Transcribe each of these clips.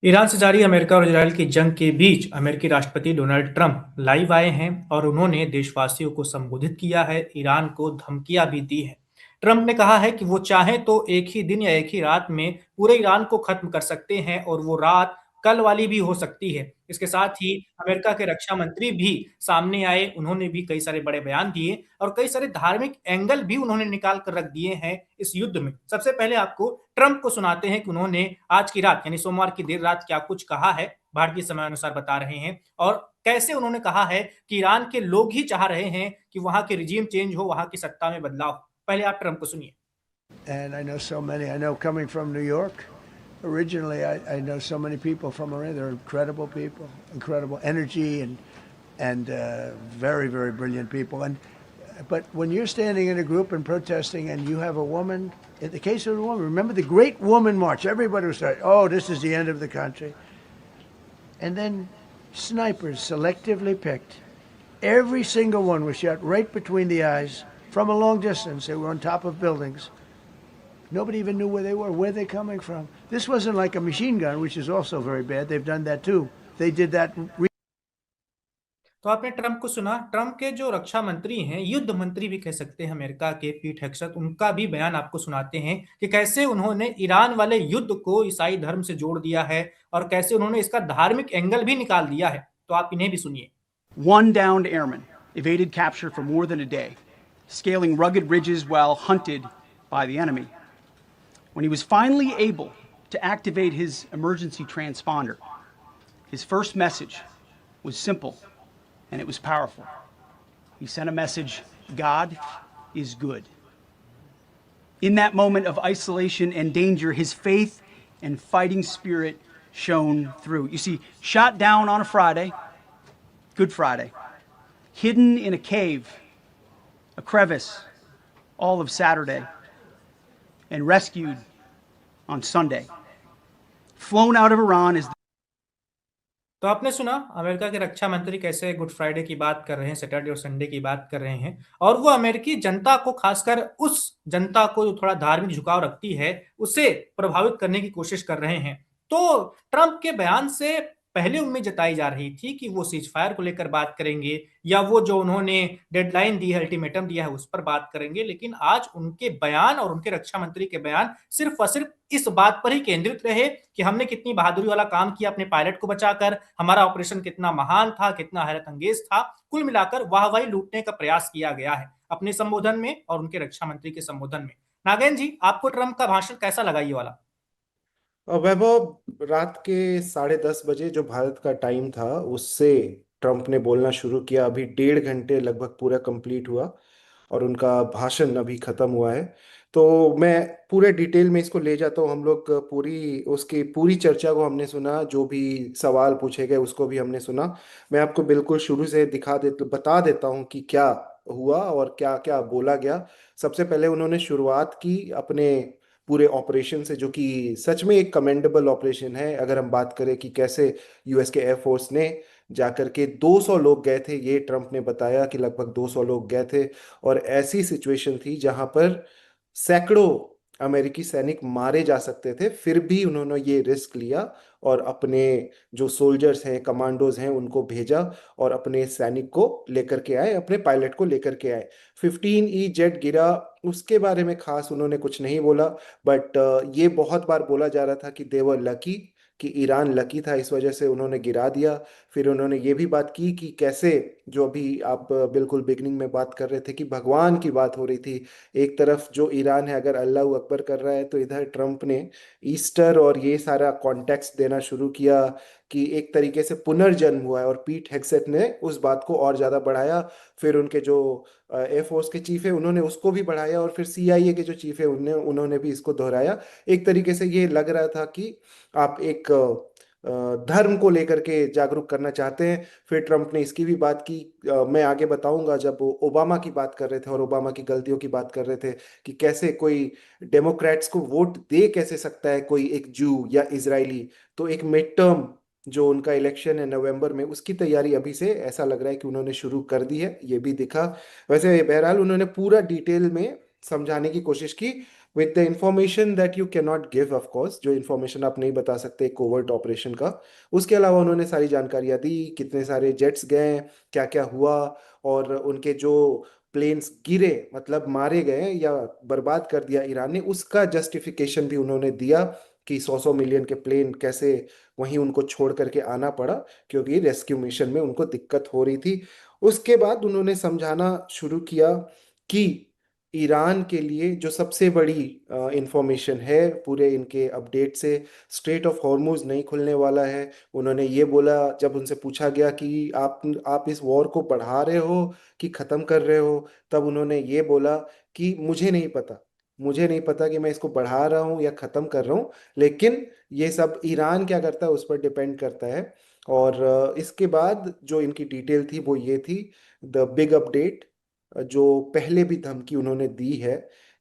Iran से जारी America और इजरायल की जंग के बीच अमेरिकी राष्ट्रपति डोनाल्ड ट्रंप लाइव आए हैं और उन्होंने देशवासियों को संबोधित किया है, ईरान को धमकियां भी दी हैं। ट्रंप ने कहा है कि वो चाहें तो एक ही दिन या एक ही रात में पूरे ईरान को खत्म कर सकते हैं और वो रात कल वाली भी हो सकती है। इसके साथ ही अमेरिका के रक्षा मंत्री भी सामने आए, उन्होंने भी कई सारे बड़े बयान दिए और कई सारे धार्मिक एंगल भी उन्होंने निकाल कर रख दिए हैं इस युद्ध में। सबसे पहले आपको ट्रंप को सुनाते हैं कि उन्होंने आज की रात यानी सोमवार की देर रात क्या कुछ कहा है, भारतीय समय अनुसार बता रहे हैं, और कैसे उन्होंने कहा है कि ईरान के लोग ही चाह रहे हैं कि वहां के रिजीम चेंज हो, वहां की सत्ता में बदलाव हो। पहले आप ट्रंप को सुनिए। And I know so many. I know coming from New York, originally I know so many people from around. They're incredible people, incredible energy, and very very brilliant people. And but when you're standing in a group and protesting, and you have a woman, in the case of the woman, remember the Great Woman March. Everybody was saying, "Oh, this is the end of the country," and then snipers selectively picked. Every single one was shot right between the eyes from a long distance. They were on top of buildings. Nobody even knew where they were, where they're coming from. This wasn't like a machine gun, which is also very bad. They've done that too. They did that. तो आपने Trump को सुना। Trump के जो रक्षा मंत्री हैं, युद्ध मंत्री भी कह सकते हैं अमेरिका के, पीट हेगसेथ, उनका भी बयान आपको सुनाते हैं कि कैसे उन्होंने ईरान वाले युद्ध को ईसाई धर्म से जोड़ दिया है और कैसे उन्होंने इसका धार्मिक एंगल भी निकाल दिया है। तो आप इन्हें भी सुनिए। One downed airman evaded capture for more than a day, scaling rugged ridges while hunted by the enemy. When he was finally able to activate his emergency transponder, his first message was simple and it was powerful. He sent a message: God is good. In that moment of isolation and danger, his faith and fighting spirit shone through. You see, shot down on a Friday, Good Friday, hidden in a cave, a crevice, all of Saturday, and rescued on Sunday. Flown out of Iran is. तो आपने सुना America के रक्षा मंत्री कैसे good Friday की बात कर रहे हैं, सैटरडे और संडे की बात कर रहे हैं, और वो अमेरिकी जनता को, खासकर उस जनता को जो थोड़ा धार्मिक झुकाव रखती है, उसे प्रभावित करने की कोशिश कर रहे हैं। तो ट्रंप के बयान से पहले उम्मीद जताई जा रही थी कि वो सीज फायर को लेकर बात करेंगे या वो जो उन्होंने डेडलाइन दी है, अल्टीमेटम दिया है, उस पर बात करेंगे। लेकिन आज उनके बयान और उनके रक्षा मंत्री के बयान सिर्फ और सिर्फ इस बात पर ही केंद्रित रहे कि हमने कितनी बहादुरी वाला काम किया अपने पायलट को बचाकर, हमारा ऑपरेशन कितना महान था, कितना हैरत अंगेज था। कुल मिलाकर वाहवाही लूटने का प्रयास किया गया है अपने संबोधन में और उनके रक्षा मंत्री के संबोधन में। नागेंद्र जी, आपको ट्रंप का भाषण कैसा लगा ये वाला? और वैभव, रात के 10:30 बजे जो भारत का टाइम था उससे ट्रम्प ने बोलना शुरू किया। अभी 1.5 घंटे लगभग पूरा कंप्लीट हुआ और उनका भाषण अभी खत्म हुआ है। तो मैं पूरे डिटेल में इसको ले जाता हूँ। हम लोग उसकी पूरी चर्चा को हमने सुना, जो भी सवाल पूछे गए उसको भी हमने सुना। मैं आपको बिल्कुल शुरू से बता देता हूँ कि क्या हुआ और क्या क्या बोला गया। सबसे पहले उन्होंने शुरुआत की अपने पूरे ऑपरेशन से, जो कि सच में एक कमेंडेबल ऑपरेशन है। अगर हम बात करें कि कैसे यूएस के एयरफोर्स ने जाकर के 200 लोग गए थे, ये ट्रंप ने बताया कि लगभग 200 लोग गए थे। और ऐसी सिचुएशन थी जहां पर सैकड़ों अमेरिकी सैनिक मारे जा सकते थे, फिर भी उन्होंने ये रिस्क लिया और अपने जो सोल्जर्स हैं, कमांडोज हैं, उनको भेजा और अपने सैनिक को लेकर के आए, अपने पायलट को लेकर के आए। 15 जेट गिरा, उसके बारे में खास उन्होंने कुछ नहीं बोला। बट ये बहुत बार बोला जा रहा था कि देवर लकी, कि ईरान लकी था, इस वजह से उन्होंने गिरा दिया। फिर उन्होंने ये भी बात की कि कैसे, जो अभी आप बिल्कुल बिगनिंग में बात कर रहे थे कि भगवान की बात हो रही थी, एक तरफ जो ईरान है अगर अल्लाह अकबर कर रहा है, तो इधर ट्रम्प ने ईस्टर और ये सारा कॉन्टेक्स्ट देना शुरू किया कि एक तरीके से पुनर्जन्म हुआ है। और पीट हेगसेथ ने उस बात को और ज़्यादा बढ़ाया। फिर उनके जो एयरफोर्स के चीफ है उन्होंने उसको भी बढ़ाया, और फिर सीआईए के जो चीफ है उन्होंने भी इसको दोहराया। एक तरीके से ये लग रहा था कि आप एक धर्म को लेकर के जागरूक करना चाहते हैं। फिर ट्रम्प ने इसकी भी बात की। मैं आगे बताऊंगा, जब वो ओबामा की बात कर रहे थे और ओबामा की गलतियों की बात कर रहे थे कि कैसे कोई डेमोक्रेट्स को वोट दे कैसे सकता है कोई एक जू या इजरायली। तो एक मिड टर्म जो उनका इलेक्शन है नवंबर में, उसकी तैयारी अभी से ऐसा लग रहा है कि उन्होंने शुरू कर दी है, ये भी दिखा। वैसे बहरहाल उन्होंने पूरा डिटेल में समझाने की कोशिश की। With the information that you can not give, of course, जो इंफॉर्मेशन आप नहीं बता सकते कोवर्ट ऑपरेशन का। उसके अलावा उन्होंने सारी जानकारियां दी, कितने सारे जेट्स गए, क्या क्या हुआ, और उनके जो प्लेन्स गिरे, मतलब मारे गए या बर्बाद कर दिया ईरान ने, उसका जस्टिफिकेशन भी उन्होंने दिया कि 100 मिलियन के प्लेन कैसे वहीं उनको छोड़ करके आना पड़ा, क्योंकि रेस्क्यू मिशन में उनको दिक्कत हो रही थी। उसके बाद उन्होंने समझाना शुरू किया कि ईरान के लिए जो सबसे बड़ी इंफॉर्मेशन है पूरे इनके अपडेट से, स्ट्रेट ऑफ हॉर्मुज नहीं खुलने वाला है। उन्होंने ये बोला, जब उनसे पूछा गया कि आप इस वॉर को बढ़ा रहे हो कि ख़त्म कर रहे हो, तब उन्होंने ये बोला कि मुझे नहीं पता कि मैं इसको बढ़ा रहा हूँ या ख़त्म कर रहा हूँ, लेकिन ये सब ईरान क्या करता है उस पर डिपेंड करता है। और इसके बाद जो इनकी डिटेल थी वो ये थी, द बिग अपडेट, जो पहले भी धमकी उन्होंने दी है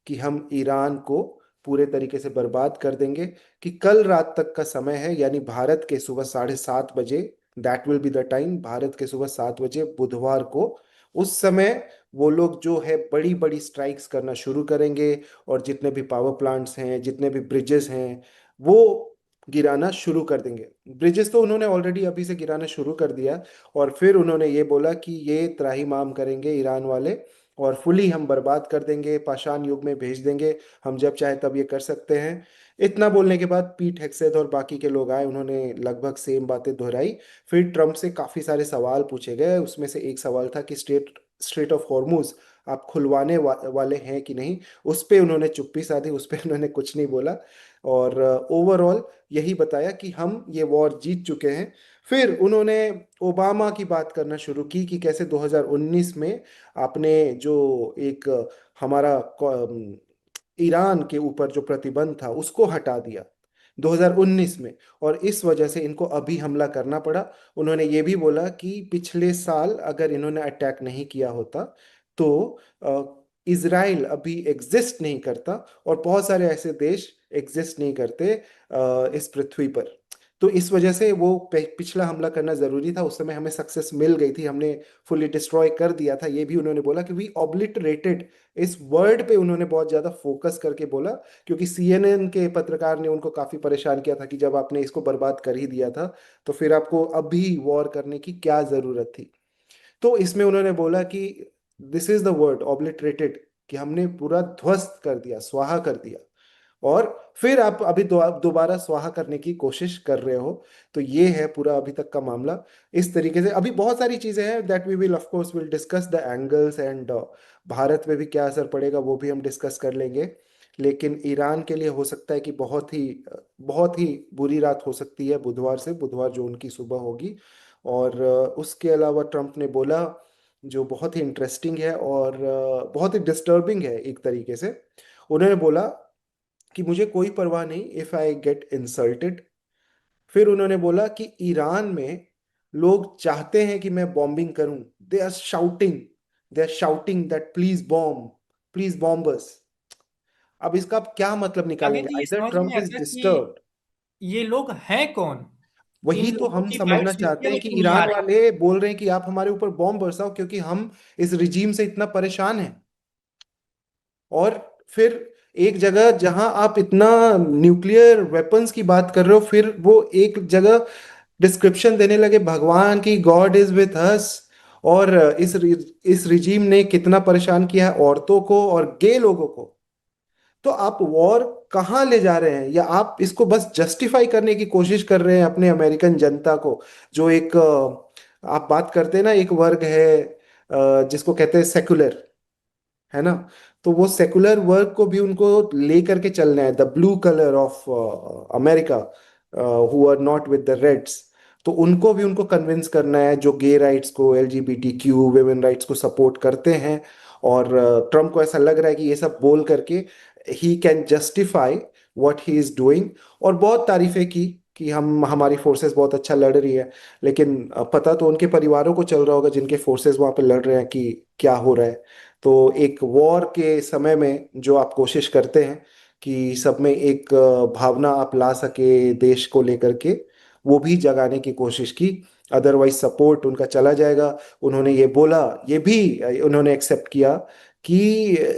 कि हम ईरान को पूरे तरीके से बर्बाद कर देंगे, कि कल रात तक का समय है, यानी भारत के सुबह 7:30 बजे, that will be the time, Bharat के सुबह 7 बजे बुधवार को, उस समय वो लोग जो है बड़ी बड़ी स्ट्राइक्स करना शुरू करेंगे, और जितने भी पावर प्लांट्स हैं, जितने भी ब्रिजेस हैं, वो गिराना शुरू कर देंगे। ब्रिजेस तो उन्होंने ऑलरेडी अभी से गिराना शुरू कर दिया। और फिर उन्होंने ये बोला कि ये त्राहिमाम करेंगे ईरान वाले, और फुली हम बर्बाद कर देंगे, पाषाण युग में भेज देंगे, हम जब चाहे तब ये कर सकते हैं। इतना बोलने के बाद पीट हेक्सेथ और बाकी के लोग आए, उन्होंने लगभग सेम बातें दोहराई। फिर ट्रम्प से काफी सारे सवाल पूछे गए, उसमें से एक सवाल था कि स्ट्रेट ऑफ हॉर्मुज आप खुलवाने वाले हैं कि नहीं। उस पे उन्होंने चुप्पी साधी, उस पे उन्होंने कुछ नहीं बोला, और ओवरऑल यही बताया कि हम ये वॉर जीत चुके हैं। फिर उन्होंने ओबामा की बात करना शुरू की कि कैसे 2019 में आपने जो एक हमारा ईरान के ऊपर जो प्रतिबंध था उसको हटा दिया 2019 में, और इस वजह से इनको अभी हमला करना पड़ा। उन्होंने ये भी बोला कि पिछले साल अगर इन्होंने अटैक नहीं किया होता तो इजराइल अभी एग्जिस्ट नहीं करता, और बहुत सारे ऐसे देश एग्जिस्ट नहीं करते इस पृथ्वी पर। तो इस वजह से वो पिछला हमला करना जरूरी था, उस समय हमें सक्सेस मिल गई थी, हमने फुली डिस्ट्रॉय कर दिया था। ये भी उन्होंने बोला कि वी ऑब्लिटरेटेड, इस वर्ड पे उन्होंने बहुत ज्यादा फोकस करके बोला, क्योंकि सीएनएन के पत्रकार ने उनको काफी परेशान किया था कि जब आपने इसको बर्बाद कर ही दिया था तो फिर आपको अभी वॉर करने की क्या जरूरत थी। तो इसमें उन्होंने बोला कि this is the word obliterated, कि हमने पूरा ध्वस्त कर दिया, स्वाहा कर दिया, और फिर आप अभी दोबारा स्वाहा करने की कोशिश कर रहे हो। तो ये है पूरा अभी तक का मामला। इस तरीके से अभी बहुत सारी चीजें हैं that we will of course will discuss the angles, and Bharat में भी क्या असर पड़ेगा वो भी हम डिस्कस कर लेंगे। लेकिन ईरान के लिए हो सकता है कि बहुत ही बुरी रात हो सकती है बुधवार से, बुधवार जो उनकी सुबह होगी। और उसके अलावा ट्रम्प ने बोला, जो बहुत ही इंटरेस्टिंग है और बहुत ही डिस्टर्बिंग है एक तरीके से, उन्होंने बोला कि मुझे कोई परवाह नहीं इफ आई गेट इंसल्टेड। फिर उन्होंने बोला कि ईरान में लोग चाहते हैं कि मैं बॉम्बिंग करूं, they are shouting that please bomb us. अब इसका आप क्या मतलब अभी निकालेंगे, तो ये आइदर समझ नहीं ट्रम्प इज आता कि डिस्टर्ब्ड। ये लोग हैं कौन। इन वही तो लोगों हम की बाइट समझना सुनते चाहते हैं हुए कि क्यों नहीं आ ईरान रही। वाले बोल रहे हैं कि आप हमारे ऊपर बॉम्ब बरसाओ क्योंकि हम इस रिजीम से इतना परेशान हैं। और फिर एक जगह जहां आप इतना न्यूक्लियर वेपन्स की बात कर रहे हो, फिर वो एक जगह डिस्क्रिप्शन देने लगे भगवान की, गॉड इज विथ अस, और इस रिजीम ने कितना परेशान किया है औरतों को और गे लोगों को। तो आप वॉर कहाँ ले जा रहे हैं, या आप इसको बस जस्टिफाई करने की कोशिश कर रहे हैं अपने अमेरिकन जनता को, जो एक आप बात करते हैं ना, एक वर्ग है जिसको कहते हैं सेकुलर, है ना। तो वो सेकुलर वर्ग को भी उनको ले करके चलना है, the blue colour of America who are not with the reds. तो उनको भी उनको कन्विंस करना है, जो गे राइट्स को, एलजीबीटी वुमेन राइट्स को सपोर्ट करते हैं। और ट्रम्प को ऐसा लग रहा है कि ये सब बोल करके he can justify what he is doing. और बहुत तारीफें की कि हम हमारी फोर्सेस बहुत अच्छा लड़ रही है, लेकिन पता तो उनके परिवारों को चल रहा होगा जिनके फोर्सेस वहां पे लड़ रहे हैं कि क्या हो रहा है। तो एक वॉर के समय में जो आप कोशिश करते हैं कि सब में एक भावना आप ला सके देश को लेकर के, वो भी जगाने की कोशिश की, अदरवाइज सपोर्ट उनका चला जाएगा। उन्होंने ये बोला, ये भी उन्होंने एक्सेप्ट किया कि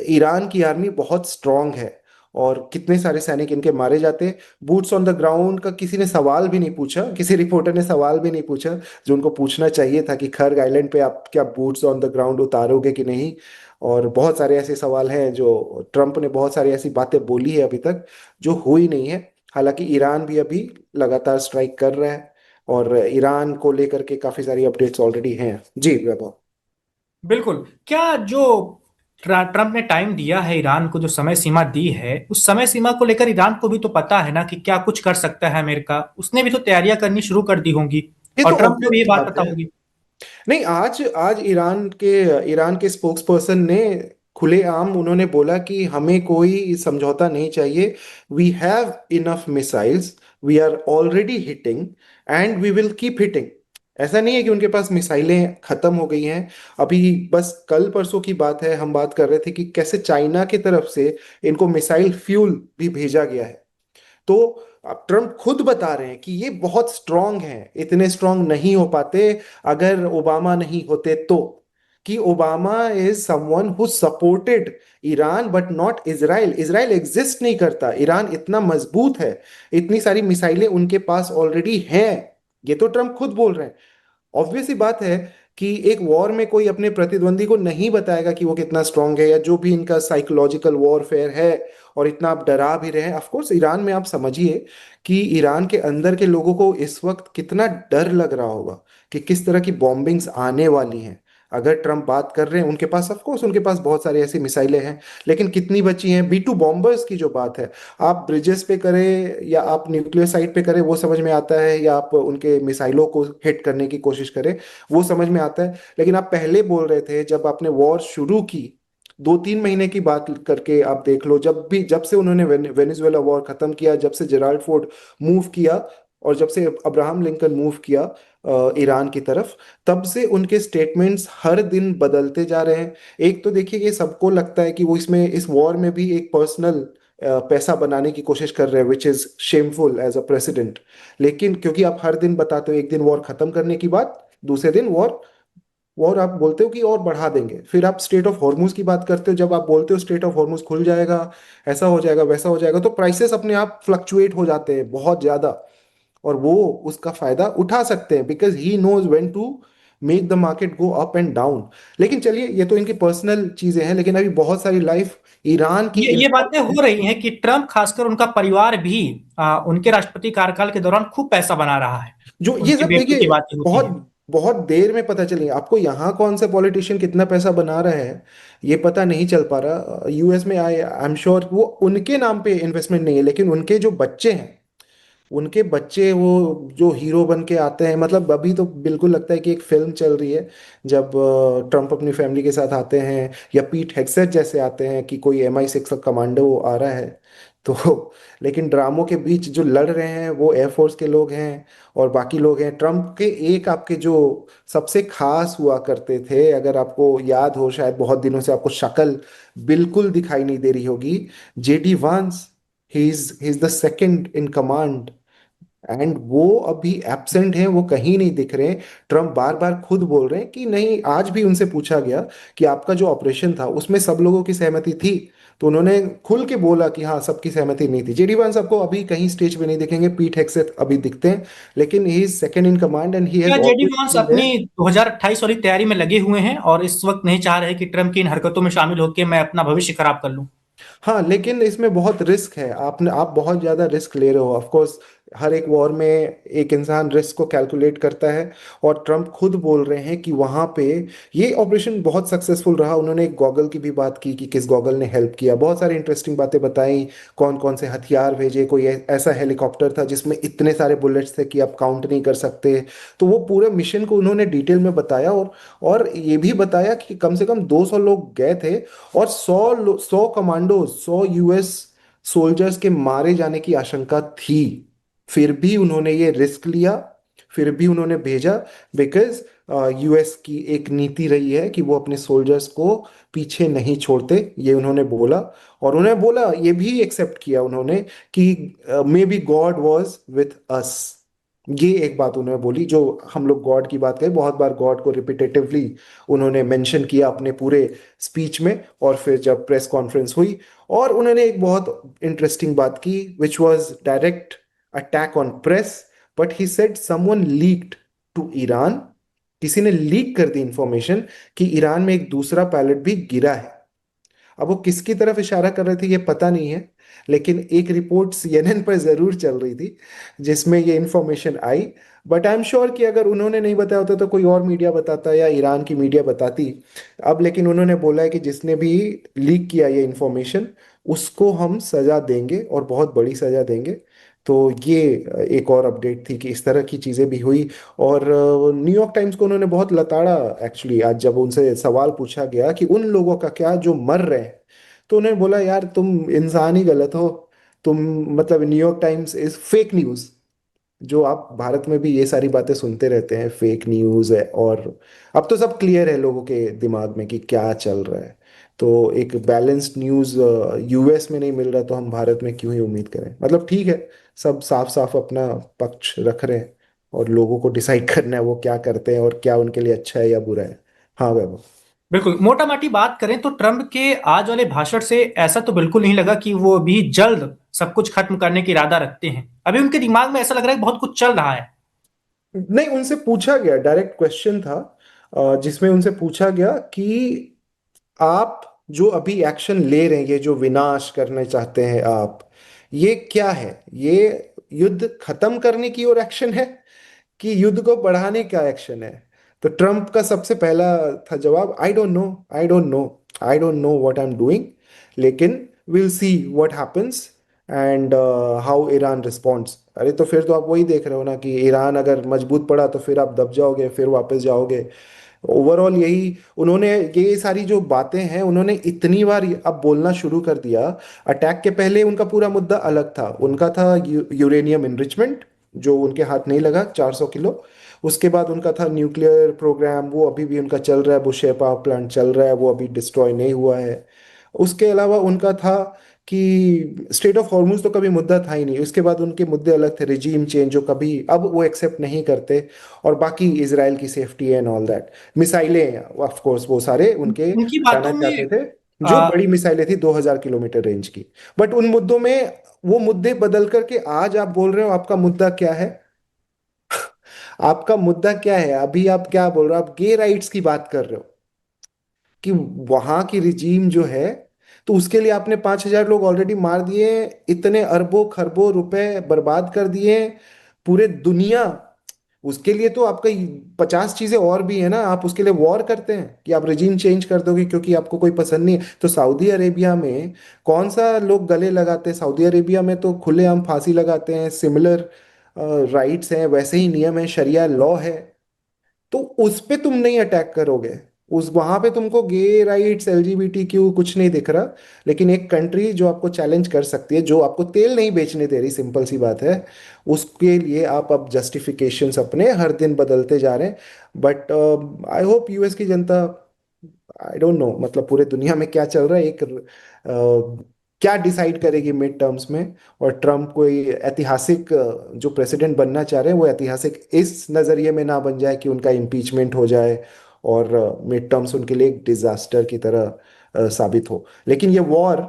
ईरान की आर्मी बहुत स्ट्रांग है, और कितने सारे सैनिक इनके मारे जाते। बूट्स ऑन द ग्राउंड का किसी ने सवाल भी नहीं पूछा, किसी रिपोर्टर ने सवाल भी नहीं पूछा जो उनको पूछना चाहिए था कि खर्ग आइलैंड पे आप क्या बूट्स ऑन द ग्राउंड उतारोगे कि नहीं। और बहुत सारे ऐसे सवाल हैं जो ट्रम्प ने बहुत सारी ऐसी बातें बोली है अभी तक जो हुई नहीं है। हालांकि ईरान भी अभी लगातार स्ट्राइक कर रहा है और ईरान को लेकर के काफी सारी अपडेट्स ऑलरेडी हैं। जी वैभव। बिल्कुल। क्या जो ट्रम्प ने टाइम दिया है ईरान को, जो समय सीमा दी है, उस समय सीमा को लेकर ईरान को भी तो पता है ना कि क्या कुछ कर सकता है अमेरिका। उसने भी तो तैयारियां करनी शुरू कर दी होंगी, ये तो और ट्रम्प को भी ये ऑब्वियस बात बात पता है। होगी। नहीं, आज आज ईरान के स्पोक्स पर्सन ने खुलेआम उन्होंने बोला कि हमें कोई समझौता नहीं चाहिए। We have enough missiles, we are already hitting and we will keep hitting. ऐसा नहीं है कि उनके पास मिसाइलें खत्म हो गई हैं। अभी बस कल परसों की बात है, हम बात कर रहे थे कि कैसे चाइना की तरफ से इनको मिसाइल फ्यूल भी भेजा गया है। तो अब ट्रम्प खुद बता रहे हैं कि ये बहुत स्ट्रांग हैं, इतने स्ट्रांग नहीं हो पाते अगर ओबामा नहीं होते तो। कि Obama is someone who supported Iran but not Israel. Israel exist नहीं करता, ईरान इतना मजबूत है, इतनी सारी मिसाइलें उनके पास ऑलरेडी हैं। ये तो ट्रम्प खुद बोल रहे हैं। ऑब्वियस सी बात है कि एक वॉर में कोई अपने प्रतिद्वंदी को नहीं बताएगा कि वो कितना स्ट्रांग है, या जो भी इनका साइकोलॉजिकल वॉरफेयर है और इतना आप डरा भी रहे हैं। ऑफ कोर्स ईरान में आप समझिए कि ईरान के अंदर के लोगों को इस वक्त कितना डर लग रहा होगा कि किस तरह की बॉम्बिंग्स आने वाली हैं। अगर ट्रम्प बात कर रहे हैं, उनके पास ऑफ कोर्स उनके पास बहुत सारी ऐसी मिसाइलें हैं, लेकिन कितनी बची हैं। B2 बॉम्बर्स की जो बात है, आप ब्रिजेस पे करें या आप न्यूक्लियर साइट पे करें वो समझ में आता है, या आप उनके मिसाइलों को हिट करने की कोशिश करें वो समझ में आता है। लेकिन आप पहले बोल रहे थे जब आपने वॉर शुरू की, 2-3 महीने की बात करके आप देख लो, जब से उन्होंने वेनेजुएला वॉर खत्म किया, जब से जेराल्ड फोर्ड मूव किया और जब से अब्राहम लिंकन मूव किया ईरान की तरफ, तब से उनके स्टेटमेंट्स हर दिन बदलते जा रहे हैं। एक तो देखिए, ये सबको लगता है कि वो इसमें इस वॉर में भी एक पर्सनल पैसा बनाने की कोशिश कर रहे हैं, which is shameful as a president. लेकिन क्योंकि आप हर दिन बताते हो एक दिन वॉर खत्म करने की बात, दूसरे दिन वॉर वॉर आप बोलते हो कि और बढ़ा देंगे, फिर आप स्ट्रेट ऑफ हॉर्मुज की बात करते हो, जब आप बोलते हो स्ट्रेट ऑफ हॉर्मुज खुल जाएगा, ऐसा हो जाएगा वैसा हो जाएगा, तो प्राइसेस अपने आप फ्लक्चुएट हो जाते हैं बहुत ज्यादा। और वो उसका फायदा उठा सकते हैं because he knows when to make the market go up and down. लेकिन चलिए, ये तो इनकी पर्सनल चीजें हैं, लेकिन अभी बहुत सारी लाइफ ईरान की ये इन्वॉल्व बातें है। हो रही हैं कि ट्रम्प, खासकर उनका परिवार भी उनके राष्ट्रपति कार्यकाल के दौरान खूब पैसा बना रहा है। जो ये उनकी सब बेटी की देखिए, बातें होती बहुत हैं। बहुत देर में पता चलेंगे आपको यहाँ कौन सा पॉलिटिशियन कितना पैसा बना रहा है, ये पता नहीं चल पा रहा। यूएस में आई एम श्योर वो उनके नाम पे इन्वेस्टमेंट नहीं है, लेकिन उनके जो बच्चे हैं, उनके बच्चे वो जो हीरो बन के आते हैं, मतलब अभी तो बिल्कुल लगता है कि एक फिल्म चल रही है जब ट्रम्प अपनी फैमिली के साथ आते हैं, या पीट हेग्सेट जैसे आते हैं कि कोई MI6 का कमांडो आ रहा है। तो लेकिन ड्रामों के बीच जो लड़ रहे हैं वो एयरफोर्स के लोग हैं और बाकी लोग हैं। ट्रम्प के एक आपके जो सबसे खास हुआ करते थे, अगर आपको याद हो, शायद बहुत दिनों से आपको शक्ल बिल्कुल दिखाई नहीं दे रही होगी, JD वांस। He is the second in command and वो अभी एब्सेंट हैं, वो कहीं नहीं दिख रहे। ट्रम्प बार बार खुद बोल रहे हैं कि नहीं। आज भी उनसे पूछा गया कि आपका जो ऑपरेशन था उसमें सब लोगों की सहमति थी, तो उन्होंने खुल के बोला कि हाँ, सबकी सहमति नहीं थी। JD वांस आपको अभी कहीं स्टेज पे नहीं दिखेंगे, पीट हेग्सेथ अभी दिखते हैं, लेकिन he is second in command and he has क्या जेडी ऑलवेज वॉन्स बीन अपनी देयर। 2028 वाली तैयारी में लगे हुए हैं और इस वक्त नहीं चाह रहे कि ट्रम्प की इन हरकतों में शामिल होकर मैं अपना भविष्य खराब कर लूं? हाँ, लेकिन इसमें बहुत रिस्क है, आप बहुत ज्यादा रिस्क ले रहे हो। ऑफ कोर्स हर एक वॉर में एक इंसान रिस्क को कैलकुलेट करता है, और ट्रम्प खुद बोल रहे हैं कि वहां पे ये ऑपरेशन बहुत सक्सेसफुल रहा। उन्होंने एक गॉगल की भी बात की कि किस गॉगल ने हेल्प किया, बहुत सारी इंटरेस्टिंग बातें बताई, कौन कौन से हथियार भेजे, कोई ऐसा हेलीकॉप्टर था जिसमें इतने सारे बुलेट्स थे कि आप काउंट नहीं कर सकते। तो वो पूरे मिशन को उन्होंने डिटेल में बताया, और ये भी बताया कि कम से कम 200 लोग गए थे और 100 कमांडो, 100 US सोल्जर्स के मारे जाने की आशंका थी। फिर भी उन्होंने ये रिस्क लिया, फिर भी उन्होंने भेजा, बिकॉज US की एक नीति रही है कि वो अपने सोल्जर्स को पीछे नहीं छोड़ते, ये उन्होंने बोला। और उन्होंने बोला, ये भी एक्सेप्ट किया उन्होंने कि may be God was with us. ये एक बात उन्होंने बोली, जो हम लोग गॉड की बात करें, बहुत बार गॉड को रिपीटेटिवली उन्होंने मेंशन किया अपने पूरे स्पीच में, और फिर जब प्रेस कॉन्फ्रेंस हुई, और उन्होंने एक बहुत इंटरेस्टिंग बात की, which was direct attack on press, but he said someone leaked to Iran, किसी ने लीक कर दी इंफॉर्मेशन कि ईरान में एक दूसरा पायलट भी गिरा है। अब वो किसकी तरफ इशारा कर रहे थे ये पता नहीं है, लेकिन एक रिपोर्ट सीएनएन पर जरूर चल रही थी जिसमें ये information I. But I am sure कि अगर उन्होंने नहीं बताया होता तो कोई और मीडिया बताता या ईरान की मीडिया बताती। अब लेकिन उन्होंने बोला है कि जिसने भी लीक किया ये इंफॉर्मेशन, उसको हम सजा देंगे और बहुत बड़ी सजा देंगे। तो ये एक और अपडेट थी कि इस तरह की चीजें भी हुई। और न्यूयॉर्क टाइम्स को उन्होंने बहुत लताड़ा एक्चुअली, आज जब उनसे सवाल पूछा गया कि उन लोगों का क्या जो मर रहे हैं, तो उन्होंने बोला यार तुम इंसान ही गलत हो। तुम मतलब New York times is fake news, जो आप भारत में भी ये सारी बातें सुनते रहते हैं, फेक न्यूज है। और अब तो सब क्लियर है लोगों के दिमाग में कि क्या चल रहा है। तो एक बैलेंस्ड न्यूज यूएस में नहीं मिल रहा, तो हम भारत में क्यों ही उम्मीद करें। मतलब ठीक है, सब साफ साफ अपना पक्ष रख रहे हैं, और लोगों को डिसाइड करना है वो क्या करते हैं और क्या उनके लिए अच्छा है या बुरा है। हाँ वैभव। बिल्कुल, मोटा माटी बात करें तो ट्रम्प के आज वाले भाषण से ऐसा तो बिल्कुल नहीं लगा कि वो भी जल्द सब कुछ खत्म करने की इरादा रखते हैं। अभी उनके दिमाग में ऐसा लग रहा है कि बहुत कुछ चल रहा है। नहीं, उनसे पूछा गया, डायरेक्ट क्वेश्चन था जिसमें उनसे पूछा गया कि आप जो अभी एक्शन ले रहे हैं, ये जो विनाश करना चाहते हैं आप, ये क्या है? ये युद्ध खत्म करने की ओर एक्शन है कि युद्ध को बढ़ाने का एक्शन है? तो ट्रम्प का सबसे पहला था जवाब, I don't know, I don't know, I don't know what I am doing, लेकिन will see what happens and how Iran responds. अरे तो फिर तो आप वही देख रहे हो ना कि ईरान अगर मजबूत पड़ा तो फिर आप दब जाओगे, फिर वापस जाओगे। ओवरऑल यही उन्होंने, ये सारी जो बातें हैं उन्होंने इतनी बार अब बोलना शुरू कर दिया। अटैक के पहले उनका पूरा मुद्दा अलग था, उनका था यूरेनियम इनरिचमेंट, जो उनके हाथ नहीं लगा, 400 किलो। उसके बाद उनका था न्यूक्लियर प्रोग्राम, वो अभी भी उनका चल रहा है, बुशे पावर प्लांट चल रहा है, वो अभी डिस्ट्रॉय नहीं हुआ है। उसके अलावा उनका था कि स्टेट ऑफ हॉर्मुज तो कभी मुद्दा था ही नहीं। उसके बाद उनके मुद्दे अलग थे, रिजीम चेंज जो कभी अब वो एक्सेप्ट नहीं करते, और बाकी इसराइल की सेफ्टी एंड ऑल दैट, मिसाइलें ऑफ कोर्स वो सारे उनके उनकी हटाना बातों में चाहते थे, जो आ, बड़ी मिसाइलें थी 2000 किलोमीटर रेंज की। बट उन मुद्दों में वो मुद्दे बदल करके आज आप बोल रहे हो आपका मुद्दा क्या है? आपका मुद्दा क्या है अभी? आप क्या बोल रहे हो? आप गे राइट्स की बात कर रहे हो कि वहां की रिजीम जो है, तो उसके लिए आपने 5,000 लोग ऑलरेडी मार दिए, इतने अरबों खरबों रुपए बर्बाद कर दिए, पूरे दुनिया। उसके लिए तो आपका 50 चीजें और भी है ना, आप उसके लिए वॉर करते हैं कि आप रिजीम चेंज कर दोगे क्योंकि आपको कोई पसंद नहीं है। तो सऊदी अरेबिया में कौन सा लोग गले लगाते हैं? सऊदी अरेबिया में तो खुलेआम फांसी लगाते हैं, सिमिलर राइट्स हैं, वैसे ही नियम है, शरिया लॉ है। तो उस पे तुम नहीं अटैक करोगे, उस वहां पे तुमको गे राइट्स, एलजीबीटी क्यू कुछ नहीं दिख रहा। लेकिन एक कंट्री जो आपको चैलेंज कर सकती है, जो आपको तेल नहीं बेचने दे रही, सिंपल सी बात है, उसके लिए आप अब जस्टिफिकेशंस अपने हर दिन बदलते जा रहे हैं। बट आई होप यूएस की जनता, आई डोंट नो मतलब पूरे दुनिया में क्या चल रहा है, एक क्या डिसाइड करेगी मिड टर्म्स में। और ट्रम्प कोई ऐतिहासिक जो प्रेसिडेंट बनना चाह रहे हैं, वो ऐतिहासिक इस नज़रिए में ना बन जाए कि उनका इम्पीचमेंट हो जाए और मिड टर्म्स उनके लिए एक डिजास्टर की तरह साबित हो। लेकिन ये वॉर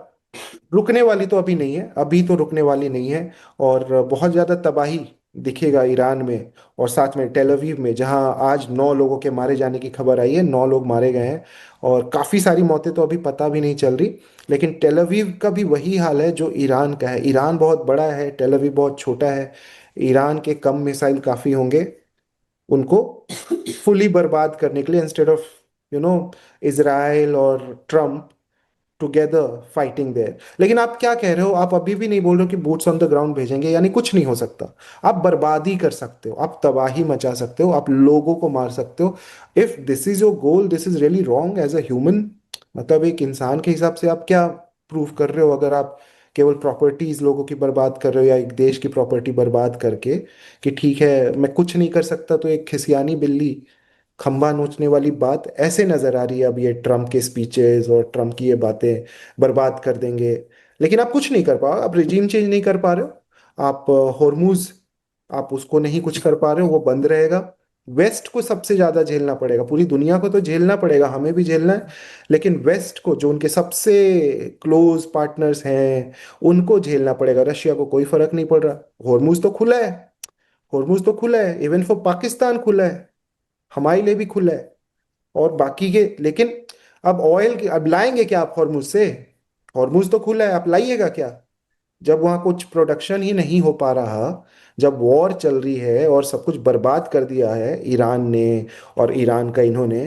रुकने वाली तो अभी नहीं है, अभी तो रुकने वाली नहीं है। और बहुत ज्यादा तबाही दिखेगा ईरान में, और साथ में टेल अवीव में, जहां आज 9 लोगों के मारे जाने की खबर आई है, 9 लोग मारे गए हैं। और काफी सारी मौतें तो अभी पता भी नहीं चल रही। लेकिन टेल अवीव का भी वही हाल है जो ईरान का है। ईरान बहुत बड़ा है, टेल अवीव बहुत छोटा है। ईरान के कम मिसाइल काफी होंगे उनको फुली बर्बाद करने के लिए, instead of you know Israel और ट्रम्प टुगेदर फाइटिंग देयर। लेकिन आप क्या कह रहे हो? आप अभी भी नहीं बोल रहे हो कि बूट्स ऑन द ग्राउंड भेजेंगे, यानी कुछ नहीं हो सकता। आप बर्बादी कर सकते हो, आप तबाही मचा सकते हो, आप लोगों को मार सकते हो। If this is your goal, this is really wrong as a human. मतलब एक इंसान के हिसाब से आप क्या प्रूव कर रहे हो अगर आप केवल प्रॉपर्टीज लोगों की बर्बाद कर रहे हो, या एक देश की प्रॉपर्टी बर्बाद करके कि ठीक है मैं कुछ नहीं कर सकता, तो एक खिसियानी बिल्ली खंबा नोचने वाली बात ऐसे नजर आ रही है अब ये ट्रम्प के स्पीचेस और ट्रम्प की ये बातें बर्बाद कर देंगे। लेकिन आप कुछ नहीं कर पाओ, आप रिजीम चेंज नहीं कर पा रहे हो। आप होर्मुज आप उसको नहीं कुछ कर पा रहे हो, वो बंद रहेगा। वेस्ट को सबसे ज्यादा झेलना पड़ेगा, पूरी दुनिया को तो झेलना पड़ेगा, हमें भी झेलना है, लेकिन वेस्ट को, जो उनके सबसे क्लोज पार्टनर्स हैं, उनको झेलना पड़ेगा। रशिया को कोई फर्क नहीं पड़ रहा, हॉर्मुज तो खुला है, हॉर्मुज तो खुला है, इवन फॉर पाकिस्तान खुला है, हमारे लिए भी खुला है, और बाकी के। लेकिन अब ऑयल की, अब लाएंगे क्या आप हॉर्मुज से? हॉर्मुज तो खुला है, आप लाइएगा क्या? जब वहां कुछ प्रोडक्शन ही नहीं हो पा रहा, जब वॉर चल रही है और सब कुछ बर्बाद कर दिया है ईरान ने और ईरान का इन्होंने,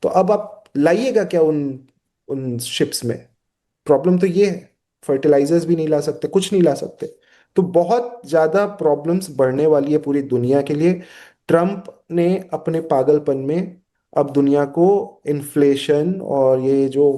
तो अब आप लाइएगा क्या उन उन शिप्स में? प्रॉब्लम तो ये है, फर्टिलाइजर्स भी नहीं ला सकते, कुछ नहीं ला सकते। तो बहुत ज्यादा प्रॉब्लम्स बढ़ने वाली है पूरी दुनिया के लिए। ट्रम्प ने अपने पागलपन में अब दुनिया को इन्फ्लेशन और ये जो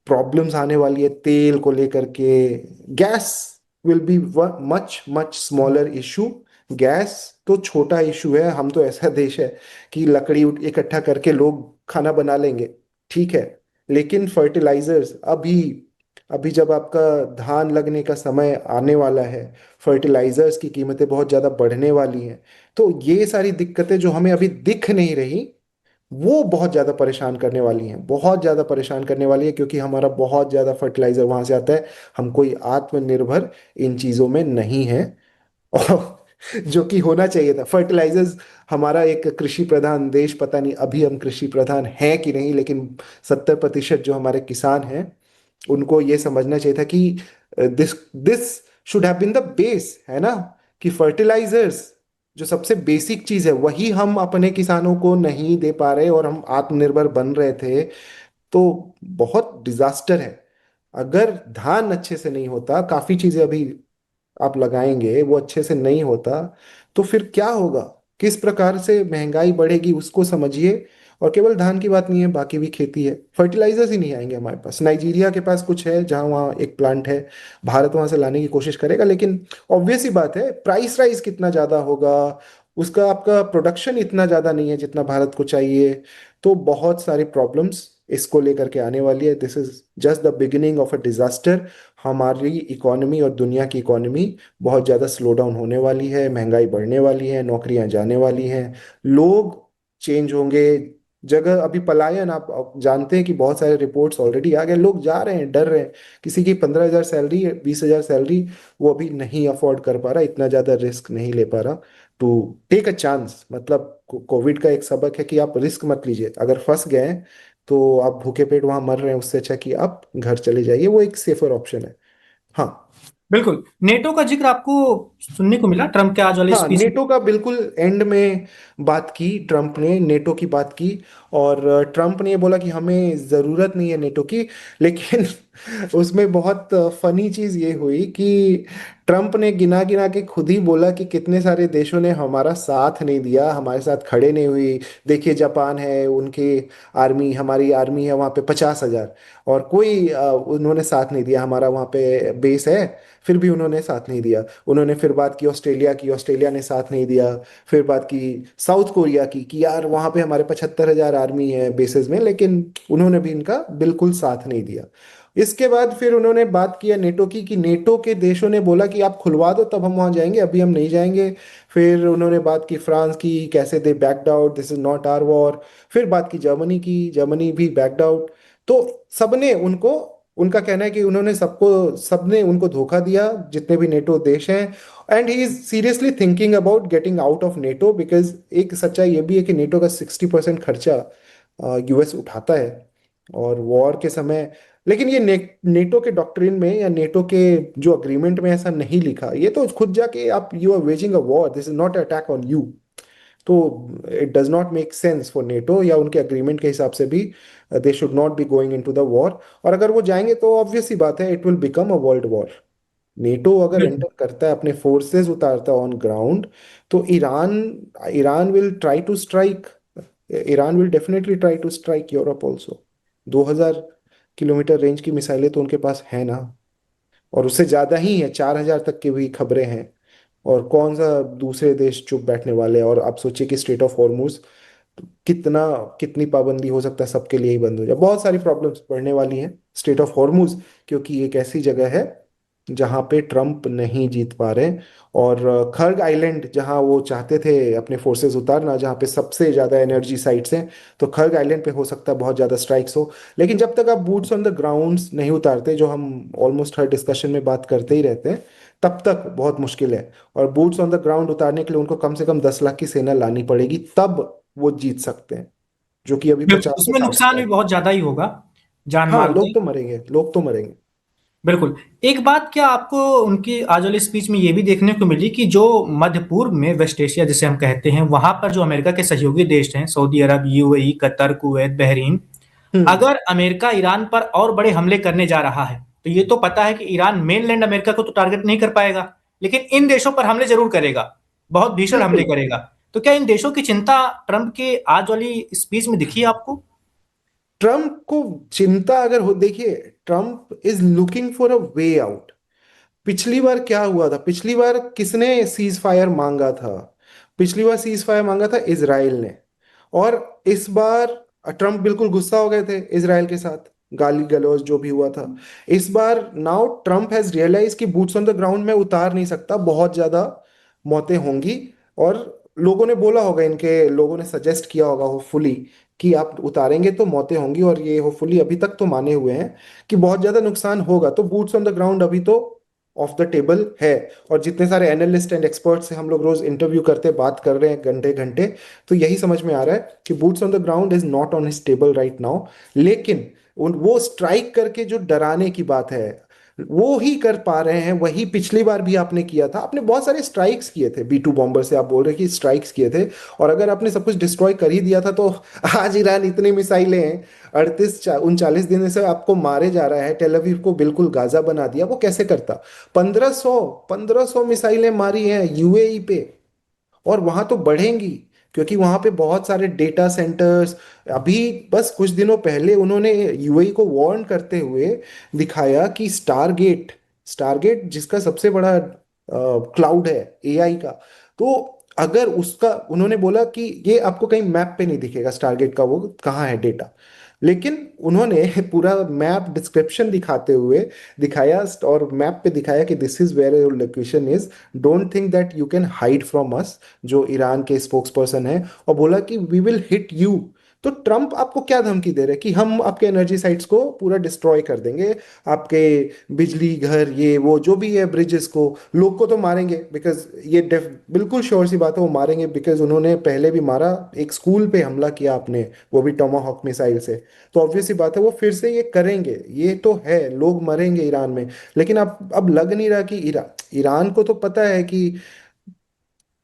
प्रॉब्लम्स आने वाली है तेल को लेकर के, gas will be much much smaller issue. Gas तो छोटा इशू है, हम तो ऐसा देश है कि लकड़ी इकट्ठा करके लोग खाना बना लेंगे, ठीक है। लेकिन फर्टिलाइजर्स, अभी अभी जब आपका धान लगने का समय आने वाला है, फर्टिलाइजर्स की कीमतें बहुत ज़्यादा बढ़ने वाली हैं। तो ये सारी दिक्कतें जो हमें अभी दिख नहीं रही, वो बहुत ज़्यादा परेशान करने वाली हैं, बहुत ज़्यादा परेशान करने वाली है, क्योंकि हमारा बहुत ज़्यादा फर्टिलाइजर वहाँ से आता है। हम कोई आत्मनिर्भर इन चीज़ों में नहीं है, और जो कि होना चाहिए था। फर्टिलाइजर्स, हमारा एक कृषि प्रधान देश, पता नहीं अभी हम कृषि प्रधान हैं कि नहीं, लेकिन 70% जो हमारे किसान हैं, उनको ये समझना चाहिए था कि this this should have been the base, है ना, कि फर्टिलाइजर्स जो सबसे बेसिक चीज है वही हम अपने किसानों को नहीं दे पा रहे और हम आत्मनिर्भर बन रहे थे। तो बहुत डिजास्टर है। अगर धान अच्छे से नहीं होता, काफी चीजें अभी आप लगाएंगे वो अच्छे से नहीं होता, तो फिर क्या होगा? किस प्रकार से महंगाई बढ़ेगी उसको समझिए। और केवल धान की बात नहीं है, बाकी भी खेती है, फर्टिलाइजर्स ही नहीं आएंगे हमारे पास। नाइजीरिया के पास कुछ है, जहाँ वहाँ एक प्लांट है, भारत वहां से लाने की कोशिश करेगा, लेकिन ऑब्वियस ही बात है, प्राइस राइज कितना ज्यादा होगा उसका, आपका प्रोडक्शन इतना ज्यादा नहीं है जितना भारत को चाहिए। तो बहुत सारी प्रॉब्लम्स इसको लेकर के आने वाली है। This is just the beginning of a disaster. हमारी इकोनॉमी और दुनिया की इकोनॉमी बहुत ज़्यादा स्लो डाउन होने वाली है, महंगाई बढ़ने वाली है, नौकरियां जाने वाली हैं, लोग चेंज होंगे। जगह अभी पलायन, आप जानते हैं कि बहुत सारे रिपोर्ट्स ऑलरेडी आ गए, लोग जा रहे हैं, डर रहे हैं। किसी की 15,000 सैलरी, 20,000 सैलरी, वो अभी नहीं अफोर्ड कर पा रहा, इतना ज़्यादा रिस्क नहीं ले पा रहा टू टेक अ चांस। मतलब कोविड का एक सबक है कि आप रिस्क मत लीजिए, अगर फंस गए तो आप भूखे पेट वहां मर रहे हैं, उससे अच्छा कि आप घर चले जाइए, वो एक सेफर ऑप्शन है। हाँ। बिल्कुल। नेटो का जिक्र आपको सुनने को मिला ट्रम्प के आज वाले हाँ, स्पीच में। नेटो का बिल्कुल एंड में बात की, ट्रम्प ने नेटो की बात की। और ट्रम्प ने ये बोला कि हमें ज़रूरत नहीं है नेटो की, लेकिन उसमें बहुत फनी चीज़ ये हुई कि ट्रम्प ने गिना गिना के खुद ही बोला कि कितने सारे देशों ने हमारा साथ नहीं दिया, हमारे साथ खड़े नहीं हुई। देखिए, जापान है, उनकी आर्मी, हमारी आर्मी है वहाँ पे 50,000, और कोई उन्होंने साथ नहीं दिया। हमारा वहाँ पे बेस है, फिर भी उन्होंने साथ नहीं दिया। उन्होंने फिर बात की ऑस्ट्रेलिया की, ऑस्ट्रेलिया ने साथ नहीं दिया। फिर बात की साउथ कोरिया की कि यार वहाँ पे हमारे 75,000 आर्मी है बेसिस में, लेकिन उन्होंने भी इनका बिल्कुल साथ नहीं दिया। इसके बाद फिर उन्होंने बात किया नेटो की, कि नेटो के देशों ने बोला कि आप खुलवा दो तब हम वहाँ जाएंगे, अभी हम नहीं जाएंगे। फिर उन्होंने बात की फ्रांस की, कैसे they backed out, this is not our war. फिर बात की जर्मनी की, जर्मनी भी बैक्ड आउट। तो सबने उनको, उनका कहना है कि उन्होंने सबने उनको धोखा दिया, जितने भी नेटो देश हैं। And he is seriously thinking about getting out of NATO, because एक सच्चाई ये भी है कि नेटो का 60% खर्चा यूएस उठाता है, और वॉर के समय। लेकिन ये नेटो के डॉक्ट्रिन में या नेटो के जो अग्रीमेंट में ऐसा नहीं लिखा, ये तो खुद जाके आप, you are waging a war, this is not attack on you. तो it does not make sense for NATO, या उनके अग्रीमेंट के हिसाब से भी they should not be going into the war. और अगर वो जाएंगे तो ऑब्वियस सी बात है, it will become a world war. NATO अगर बिल्कुल। एंटर करता है, अपने फोर्सेस उतारता है ऑन ग्राउंड, तो Iran Iran will try to strike, Iran will definitely try to strike Europe also. 2,000 kilometre range की मिसाइलें तो उनके पास है ना, और उससे ज्यादा ही है, 4,000 तक की भी खबरें हैं। और कौन सा दूसरे देश चुप बैठने वाले हैं? और आप सोचिए कि स्ट्रेट ऑफ हॉर्मुज, कितना कितनी पाबंदी हो सकता है, सबके लिए ही बंद हो जाए। बहुत सारी प्रॉब्लम्स बढ़ने वाली हैं स्ट्रेट ऑफ हॉर्मुज, क्योंकि एक ऐसी जगह है जहां पे ट्रम्प नहीं जीत पा रहे। और खर्ग आइलैंड जहां वो चाहते थे अपने फोर्सेस उतारना, जहां पे सबसे ज्यादा एनर्जी साइट्स हैं, तो खर्ग आइलैंड पे हो सकता है बहुत ज्यादा स्ट्राइक्स हो। लेकिन जब तक आप बूट्स ऑन द ग्राउंड्स नहीं उतारते, जो हम ऑलमोस्ट हर डिस्कशन में बात करते ही रहते हैं, तब तक बहुत मुश्किल है। और बूट्स ऑन द ग्राउंड उतारने के लिए उनको कम से कम 10 लाख की सेना लानी पड़ेगी, तब वो जीत सकते हैं, जो कि अभी बिल्कुल, 50 से उसमें 60 नुकसान भी लाख बहुत ज्यादा ही होगा, जान हाँ, माल का। लोग तो मरेंगे, लोग तो मरेंगे। बिल्कुल। एक बात क्या आपको उनकी आज वाली स्पीच में ये भी देखने को मिली कि जो मध्य पूर्व में वेस्ट एशिया जिसे हम कहते हैं, वहां पर जो अमेरिका के सहयोगी देश हैं, सऊदी अरब, यूएई, कतर, कुवैत, बहरीन, हम्म। अगर अमेरिका ईरान पर और बड़े हमले करने जा रहा है तो ये तो पता है कि ईरान मेनलैंड अमेरिका को तो टारगेट नहीं कर पाएगा, लेकिन इन देशों पर हमले जरूर करेगा, बहुत भीषण हमले बिल्कुल। करेगा। तो क्या इन देशों की चिंता ट्रंप के आज वाली स्पीच में दिखी आपको? ट्रम्प को चिंता अगर हो, देखिए, Trump is looking for a way out. पिछली बार क्या हुआ था? पिछली बार किसने सीज फायर मांगा था? पिछली बार सीज फायर मांगा था इजराइल ने। और इस बार ट्रम्प बिल्कुल गुस्सा हो गए थे इजराइल के साथ, गाली गलौज जो भी हुआ था। इस bar now Trump has realise कि बूट्स ऑन द ग्राउंड में उतार नहीं सकता, बहुत ज्यादा मौतें होंगी। और लोगों ने बोला होगा, इनके लोगों ने सजेस्ट किया होगा होपफुली कि आप उतारेंगे तो मौतें होंगी, और ये होपफुली अभी तक तो माने हुए हैं कि बहुत ज्यादा नुकसान होगा। तो बूट्स ऑन द ग्राउंड अभी तो ऑफ द टेबल है। और जितने सारे एनालिस्ट एंड एक्सपर्ट्स से हम लोग रोज इंटरव्यू करते बात कर रहे हैं घंटे घंटे, तो यही समझ में आ रहा है कि boots on the ground is not on his table right now. लेकिन वो स्ट्राइक करके जो डराने की बात है, वो ही कर पा रहे हैं। वही पिछली बार भी आपने किया था, आपने बहुत सारे स्ट्राइक्स किए थे बी टू बॉम्बर से, आप बोल रहे कि स्ट्राइक्स किए थे। और अगर आपने सब कुछ डिस्ट्रॉय कर ही दिया था, तो आज ईरान इतनी मिसाइलें हैं, 38 39 दिन से आपको मारे जा रहा है, टेल अवीव को बिल्कुल गाजा बना दिया, वो कैसे करता? 1500 मिसाइलें मारी हैं यूएई पे। और वहां तो बढ़ेंगी, क्योंकि वहां पे बहुत सारे डेटा सेंटर्स। अभी बस कुछ दिनों पहले उन्होंने यूएई को वार्न करते हुए दिखाया कि स्टारगेट, स्टारगेट जिसका सबसे बड़ा क्लाउड है एआई का, तो अगर उसका, उन्होंने बोला कि ये आपको कहीं मैप पे नहीं दिखेगा स्टारगेट का वो कहाँ है डेटा। लेकिन उन्होंने पूरा मैप डिस्क्रिप्शन दिखाते हुए दिखाया, और मैप पे दिखाया कि this is where your location is, don't think that you can hide from us, जो ईरान के स्पोक्स पर्सन है। और बोला कि वी विल हिट यू। तो ट्रम्प आपको क्या धमकी दे रहे हैं कि हम आपके एनर्जी साइट्स को पूरा डिस्ट्रॉय कर देंगे, आपके बिजली घर ये वो जो भी है ब्रिजेस को, लोग को तो मारेंगे, बिकॉज ये बिल्कुल श्योर सी बात है वो मारेंगे, बिकॉज उन्होंने पहले भी मारा, एक स्कूल पे हमला किया आपने, वो भी टोमाहॉक मिसाइल से। तो ऑब्वियस सी बात है वो फिर से ये करेंगे, ये तो है, लोग मरेंगे ईरान में। लेकिन अब लग नहीं रहा कि ईरान को तो पता है कि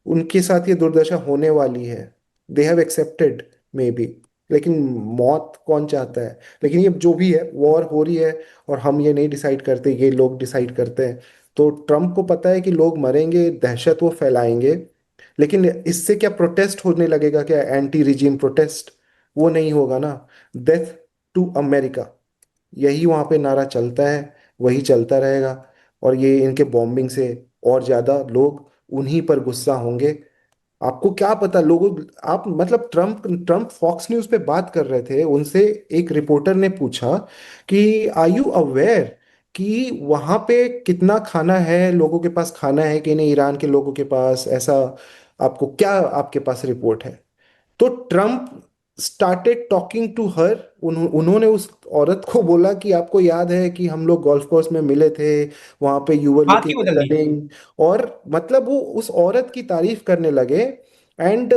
उनके साथ ये दुर्दशा होने वाली है। They have accepted may be. लेकिन मौत कौन चाहता है? लेकिन ये जो भी है, वॉर हो रही है, और हम ये नहीं डिसाइड करते, ये लोग डिसाइड करते हैं। तो ट्रम्प को पता है कि लोग मरेंगे, दहशत वो फैलाएंगे। लेकिन इससे क्या प्रोटेस्ट होने लगेगा? क्या एंटी रिजीम प्रोटेस्ट? वो नहीं होगा ना। डेथ टू अमेरिका, यही वहां पे नारा चलता है, वही चलता रहेगा। और ये इनके बॉम्बिंग से और ज्यादा लोग उन्हीं पर गुस्सा होंगे। आपको क्या पता लोगों, आप मतलब ट्रम्प ट्रम्प फॉक्स न्यूज पे बात कर रहे थे, उनसे एक रिपोर्टर ने पूछा कि आर यू अवेयर कि वहां पे कितना खाना है, लोगों के पास खाना है कि नहीं, ईरान के लोगों के पास ऐसा, आपको क्या, आपके पास रिपोर्ट है? तो Trump started talking to her. उन्होंने उस औरत को बोला कि आपको याद है कि हम लोग गोल्फ कोर्स में मिले थे, वहां पे यू वर बात ही लुकिंग बदल दी। स्टनिंग। और मतलब वो उस औरत की तारीफ करने लगे। And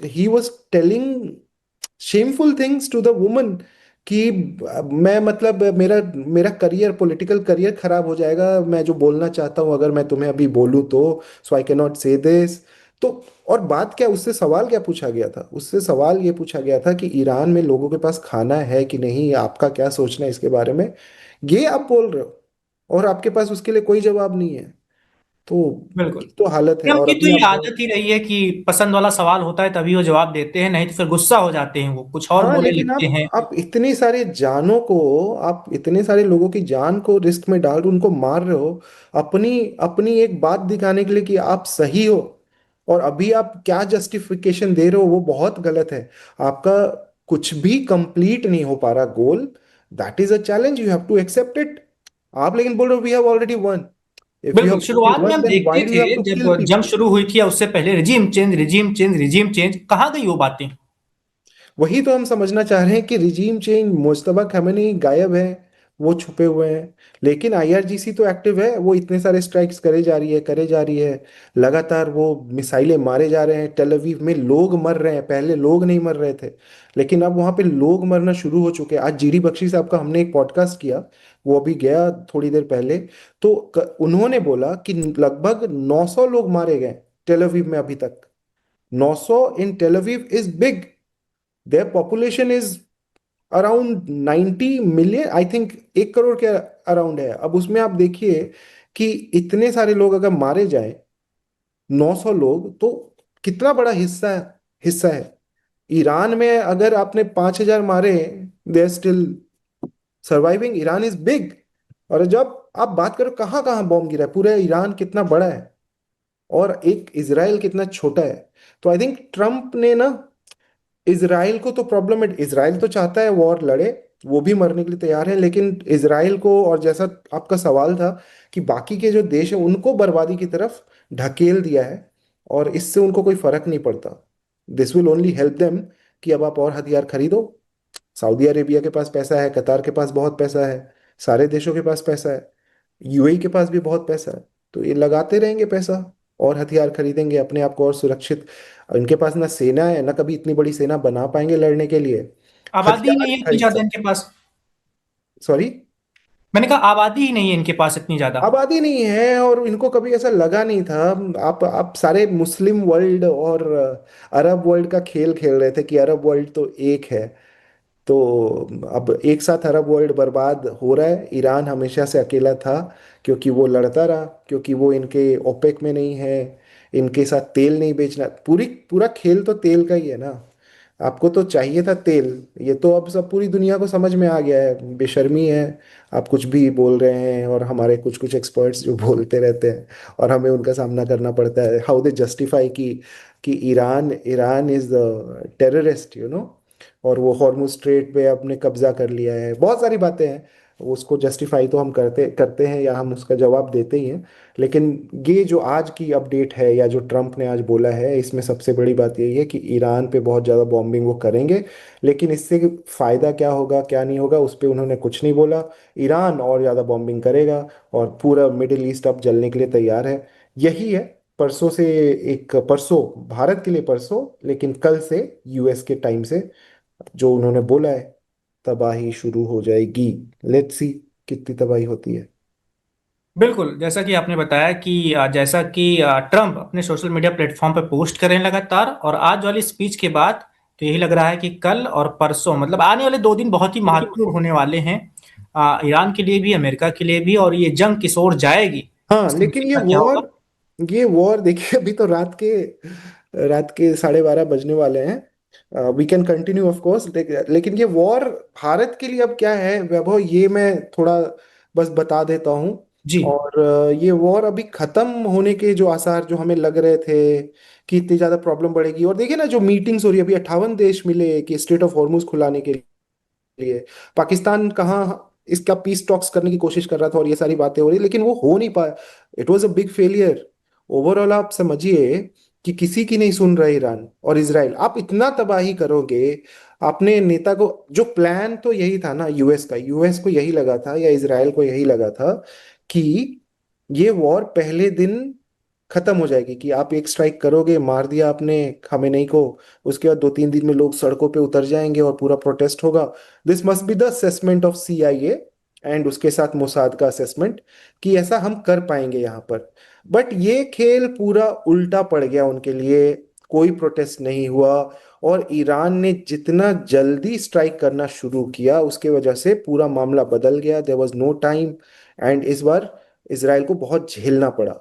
he was telling shameful things to the woman कि मैं, मतलब मेरा मेरा करियर, पॉलिटिकल करियर खराब हो जाएगा, मैं जो बोलना चाहता हूँ अगर मैं तुम्हें अभी बोलूँ तो, सो आई कैन नॉट से दिस। तो और बात क्या, उससे सवाल क्या पूछा गया था? उससे सवाल ये पूछा गया था कि ईरान में लोगों के पास खाना है कि नहीं, आपका क्या सोचना है इसके बारे में, ये आप बोल रहे हो, और आपके पास उसके लिए कोई जवाब नहीं है। तो बिल्कुल। ये तो हालत है। ट्रम्प और की तो अभी ये आप, आदत ही रही है कि पसंद वाला सवाल होता है तभी वो जवाब देते हैं, नहीं तो फिर गुस्सा हो जाते हैं, वो कुछ और हाँ, बोलने लेकिन लगते हैं। आप इतने सारे जानों को, आप इतने सारे लोगों की जान को रिस्क में डाल रहे हो, उनको मार रहे हो, अपनी अपनी एक बात दिखाने के लिए कि आप सही हो। और अभी आप क्या जस्टिफिकेशन दे रहे हो, वो बहुत गलत है। आपका कुछ भी कंप्लीट नहीं हो पा रहा goal, that is a challenge, you have to accept it. आप लेकिन बोल रहे हो we have already won. If you बिल्कुल, हैव नथिंग शुरुआत में वर्क हम देन देखते व्हाई डू यू हैव थे टू किल जब जंग पीपल? शुरू हुई थी या उससे पहले, regime change regime change regime change, कहाँ गई वो बातें? वही तो हम समझना चाह रहे हैं कि रिजीम चेंज, मुश्तबा खमेनी गायब है, वो छुपे हुए हैं। लेकिन आईआरजीसी तो एक्टिव है, वो इतने सारे स्ट्राइक्स करे जा रही है, करे जा रही है। लगातार वो मिसाइलें मारे जा रहे हैं, टेल अवीव में लोग मर रहे हैं, पहले लोग नहीं मर रहे थे, लेकिन अब वहां पे लोग मरना शुरू हो चुके हैं। आज जीडी बख्शी साहब का हमने एक पॉडकास्ट किया, वो अभी गया थोड़ी देर पहले। तो उन्होंने बोला कि लगभग 900 लोग मारे गए टेल अवीव में अभी तक। 900 in Tel Aviv is big. Their population is around 90 million, I think 1 crore के अराउंड है। अब उसमें आप देखिए कि इतने सारे लोग अगर मारे जाएं, 900 लोग, तो कितना बड़ा हिस्सा हिस्सा है। ईरान में अगर आपने 5,000 मारे, they are still surviving. Iran is big. और जब आप बात करो कहाँ कहाँ बॉम्ब गिरा है, पूरा ईरान कितना बड़ा है और एक इजराइल कितना छोटा है। तो आई थिंक ट्रम्प ने ना, इसराइल को तो प्रॉब्लम है, इसराइल तो चाहता है वॉर लड़े, वो भी मरने के लिए तैयार है, लेकिन इसराइल को, और जैसा आपका सवाल था कि बाकी के जो देश है उनको बर्बादी की तरफ ढकेल दिया है, और इससे उनको कोई फर्क नहीं पड़ता। This will only help them कि अब आप और हथियार खरीदो। सऊदी अरेबिया के पास पैसा है, कतार के पास बहुत पैसा है, सारे देशों के पास पैसा है, यूएई के पास भी बहुत पैसा है। तो ये लगाते रहेंगे पैसा और हथियार खरीदेंगे अपने आप को और सुरक्षित। इनके पास ना सेना है, ना कभी इतनी बड़ी सेना बना पाएंगे लड़ने के लिए। आबादी ही हथियार नहीं है ही इतनी खरीद ज्यादा सकते। इनके पास। सॉरी। मैंने कहा आबादी ही नहीं है इनके पास इतनी ज्यादा। आबादी नहीं है, और इनको कभी ऐसा लगा नहीं था। आप सारे मुस्लिम वर्ल्ड और अरब वर्ल्ड का खेल खेल रहे थे कि अरब वर्ल्ड तो एक है। तो अब एक साथ अरब वर्ल्ड बर्बाद हो रहा है। ईरान हमेशा से अकेला था, क्योंकि वो लड़ता रहा, क्योंकि वो इनके ओपेक में नहीं है, इनके साथ तेल नहीं बेचना। पूरा खेल तो तेल का ही है ना। आपको तो चाहिए था तेल। ये तो अब सब पूरी दुनिया को समझ में आ गया है, बेशर्मी है। आप कुछ भी बोल रहे हैं, और हमारे कुछ कुछ एक्सपर्ट्स जो बोलते रहते हैं, और हमें उनका सामना करना पड़ता है। हाउ दे जस्टिफाई कि Iran Iran is the terrorist, और वो हॉर्मुज स्ट्रेट पे अपने कब्जा कर लिया है। बहुत सारी बातें हैं, उसको जस्टिफाई तो हम करते करते हैं, या हम उसका जवाब देते ही हैं। लेकिन ये जो आज की अपडेट है, या जो ट्रम्प ने आज बोला है, इसमें सबसे बड़ी बात यही है कि ईरान पे बहुत ज़्यादा बॉम्बिंग वो करेंगे, लेकिन इससे फ़ायदा क्या होगा क्या नहीं होगा उस पर उन्होंने कुछ नहीं बोला। ईरान और ज़्यादा बॉम्बिंग करेगा, और पूरा मिडिल ईस्ट अब जलने के लिए तैयार है। यही है। परसों से, एक परसों भारत के लिए परसों, लेकिन कल से यूएस के टाइम से जो उन्होंने बोला है, तबाही शुरू हो जाएगी। लेट्स सी कितनी तबाही होती है। बिल्कुल, जैसा कि आपने बताया कि जैसा कि ट्रम्प अपने सोशल मीडिया प्लेटफॉर्म पर पोस्ट कर रहे हैं लगातार, और आज वाली स्पीच के बाद तो यही लग रहा है कि कल और परसों, मतलब आने वाले 2 दिन बहुत ही महत्वपूर्ण होने वाले हैं, ईरान के लिए भी, अमेरिका के लिए भी, और ये जंग किस ओर जाएगी हाँ, इसका लेकिन नतीजा क्या होगा। ये वॉर देखिए, अभी तो रात के 12:30 बजने वाले हैं। We can continue of course, लेकिन ये वॉर भारत के लिए अब क्या है वैभव, ये मैं थोड़ा बस बता देता हूँ। जी। और ये वॉर अभी खत्म होने के जो आसार जो हमें लग रहे थे कि इतनी ज्यादा प्रॉब्लम बढ़ेगी, और देखिए ना जो मीटिंग्स हो रही है अभी, 58 देश मिले कि स्ट्रेट ऑफ हॉर्मुज खुलाने के लिए। पाकिस्तान कहाँ इसका पीस टॉक्स करने की कोशिश कर रहा था, और ये सारी बातें हो रही, लेकिन वो हो नहीं पाया। It was a big failure. Overall आप समझिए कि किसी की नहीं सुन रहा ईरान और इसराइल। आप इतना तबाही करोगे, अपने नेता को, जो प्लान तो यही था ना यूएस का, यूएस को यही लगा था या इसराइल को यही लगा था कि ये वॉर पहले दिन खत्म हो जाएगी, कि आप एक स्ट्राइक करोगे, मार दिया आपने खमेनेई को, उसके बाद 2-3 दिन में लोग सड़कों पे उतर जाएंगे और पूरा प्रोटेस्ट होगा। This must be the assessment of CIA, and उसके साथ मोसाद का असेसमेंट, कि ऐसा हम कर पाएंगे यहाँ पर। बट ये खेल पूरा उल्टा पड़ गया उनके लिए। कोई प्रोटेस्ट नहीं हुआ, और ईरान ने जितना जल्दी स्ट्राइक करना शुरू किया, उसके वजह से पूरा मामला बदल गया। There was no time, and इस बार इसराइल को बहुत झेलना पड़ा।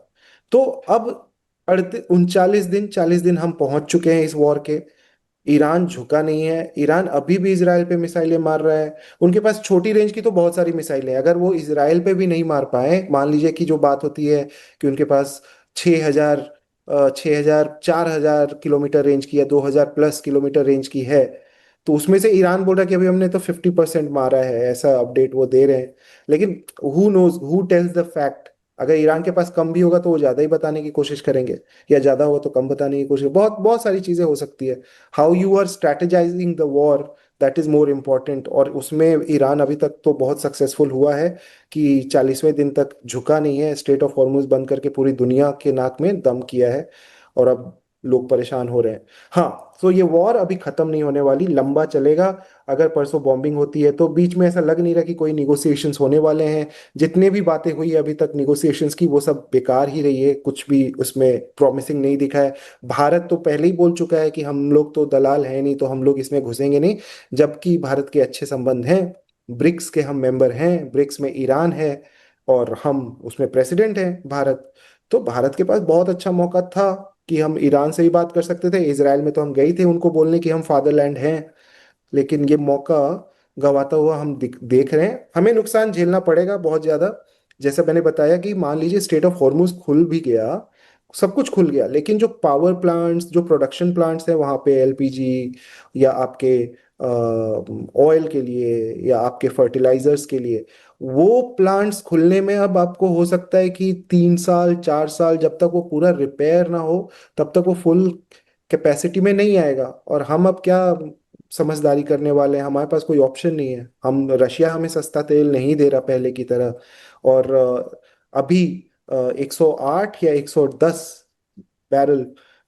तो अब 39 दिन, 40 दिन हम पहुंच चुके हैं इस वॉर के। ईरान झुका नहीं है। ईरान अभी भी इसराइल पे मिसाइलें मार रहा है। उनके पास छोटी रेंज की तो बहुत सारी मिसाइलें हैं। अगर वो इसराइल पे भी नहीं मार पाए, मान लीजिए कि जो बात होती है कि उनके पास 6,000, 6,000, 4,000 किलोमीटर रेंज की, या 2,000+ किलोमीटर रेंज की है, तो उसमें से ईरान बोल रहा है कि अभी हमने तो 50% मारा है, ऐसा अपडेट वो दे रहे हैं। लेकिन who knows, who tells the fact. अगर ईरान के पास कम भी होगा तो वो ज्यादा ही बताने की कोशिश करेंगे, या ज्यादा होगा तो कम बताने की कोशिश, बहुत बहुत सारी चीजें हो सकती है। How you are strategising the war, that is more important. और उसमें ईरान अभी तक तो बहुत सक्सेसफुल हुआ है कि 40वें दिन तक झुका नहीं है, स्ट्रेट ऑफ हॉर्मुज बंद करके पूरी दुनिया के नाक में दम किया है, और अब लोग परेशान हो रहे हैं। हाँ, तो ये वॉर अभी खत्म नहीं होने वाली, लंबा चलेगा। अगर परसों बॉम्बिंग होती है तो बीच में ऐसा लग नहीं रहा कि कोई निगोसिएशंस होने वाले हैं। जितने भी बातें हुई अभी तक निगोसिएशंस की, वो सब बेकार ही रही है, कुछ भी उसमें प्रॉमिसिंग नहीं दिखा है। भारत तो पहले ही बोल चुका है कि हम लोग तो दलाल हैं नहीं, तो हम लोग इसमें घुसेंगे नहीं, जबकि भारत के अच्छे संबंध हैं। ब्रिक्स के हम मेंबर हैं, ब्रिक्स में ईरान है, और हम उसमें प्रेसिडेंट हैं भारत। तो भारत के पास बहुत अच्छा मौका था कि हम ईरान से ही बात कर सकते थे। इसराइल में तो हम गए थे उनको बोलने कि हम फादरलैंड हैं, लेकिन ये मौका गवाता हुआ हम देख रहे हैं। हमें नुकसान झेलना पड़ेगा बहुत ज्यादा। जैसा मैंने बताया कि मान लीजिए स्ट्रेट ऑफ हॉर्मुज खुल भी गया, सब कुछ खुल गया, लेकिन जो पावर प्लांट्स, जो प्रोडक्शन प्लांट्स हैं वहां पे, एलपीजी या आपके ऑयल के लिए या आपके फर्टिलाइजर्स के लिए, वो प्लांट्स खुलने में अब आपको हो सकता है कि 3 साल 4 साल, जब तक वो पूरा रिपेयर ना हो तब तक वो फुल कैपेसिटी में नहीं आएगा। और हम अब क्या समझदारी करने वाले हैं, हमारे पास कोई ऑप्शन नहीं है। हम, रशिया हमें सस्ता तेल नहीं दे रहा पहले की तरह, और अभी 108 या 110 बैरल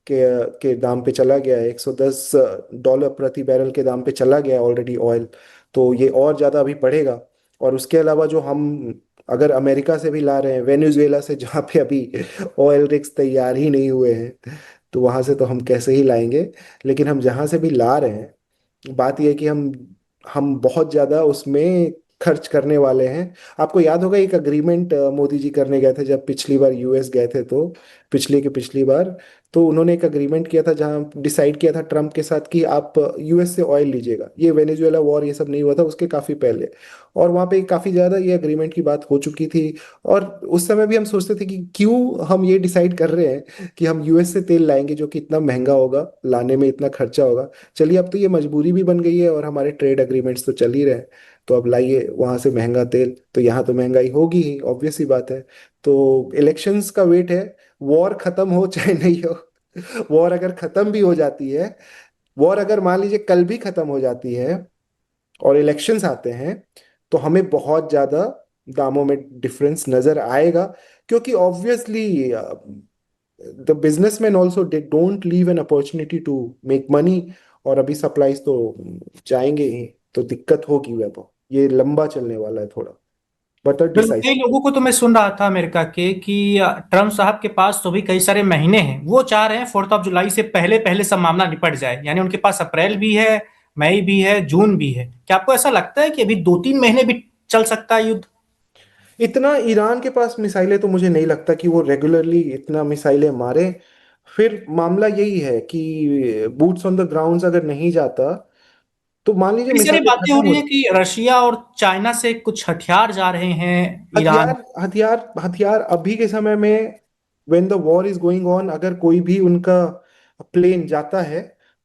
के दाम पे चला गया है, $110 प्रति बैरल के दाम पे चला गया है ऑलरेडी ऑयल। तो ये और ज़्यादा अभी बढ़ेगा। और उसके अलावा जो हम अगर अमेरिका से भी ला रहे हैं, वेनेजुएला से, जहाँ पे अभी ऑयल रिग्स तैयार ही नहीं हुए हैं, तो वहां से तो हम कैसे ही लाएंगे। लेकिन हम जहां से भी ला रहे हैं, बात यह है कि हम बहुत ज्यादा उसमें खर्च करने वाले हैं। आपको याद होगा एक अग्रीमेंट मोदी जी करने गए थे जब पिछली बार यूएस गए थे, तो पिछली बार तो उन्होंने एक अग्रीमेंट किया था जहां डिसाइड किया था ट्रम्प के साथ कि आप यूएस से ऑयल लीजिएगा। ये वेनेजुएला वॉर ये सब नहीं हुआ था उसके काफी पहले, और वहां पे काफी ज्यादा ये अग्रीमेंट की बात हो चुकी थी। और उस समय भी हम सोचते थे कि क्यों हम ये डिसाइड कर रहे हैं कि हम यूएस से तेल लाएंगे, जो कि इतना महंगा होगा, लाने में इतना खर्चा होगा। चलिए, अब तो ये मजबूरी भी बन गई है, और हमारे ट्रेड एग्रीमेंट्स तो चल ही रहे हैं। तो अब लाइए वहां से महंगा तेल, तो यहाँ तो महंगाई होगी ही, ऑब्वियस सी बात है। तो इलेक्शंस का वेट है, वॉर खत्म हो चाहे नहीं हो। वॉर अगर खत्म भी हो जाती है, वॉर अगर मान लीजिए कल भी खत्म हो जाती है और इलेक्शंस आते हैं, तो हमें बहुत ज्यादा दामों में डिफरेंस नजर आएगा। क्योंकि obviously the businessman also they don't leave an opportunity to make money, और अभी सप्लाईज तो जाएंगे ही, तो दिक्कत होगी वैभव। ये लंबा चलने वाला है थोड़ा, बट बिल्कुल, कई डिसाइसिव। लोगों को तो मैं सुन रहा था अमेरिका के कि ट्रम्प साहब के पास तो भी कई सारे महीने हैं, वो चाह रहे हैं 4 जुलाई से पहले पहले सब मामला निपट जाए। यानी उनके पास अप्रैल भी है, मई भी है, जून भी है। क्या आपको ऐसा लगता है कि अभी 2-3 महीने भी चल सकता है युद्ध? इतना ईरान के पास मिसाइलें तो मुझे नहीं लगता कि वो रेगुलरली इतना मिसाइलें मारे। फिर मामला यही है कि बूट्स ऑन द ग्राउंड अगर नहीं जाता, तो मान लीजिए कई सारी मिसाइलें बातें हो खत्म रही हो। हैं कि रशिया और चाइना से कुछ हथियार जा रहे हैं ईरान। हथियार हथियार हथियार अभी के समय में, when the war is going on, अगर कोई भी उनका प्लेन जाता है,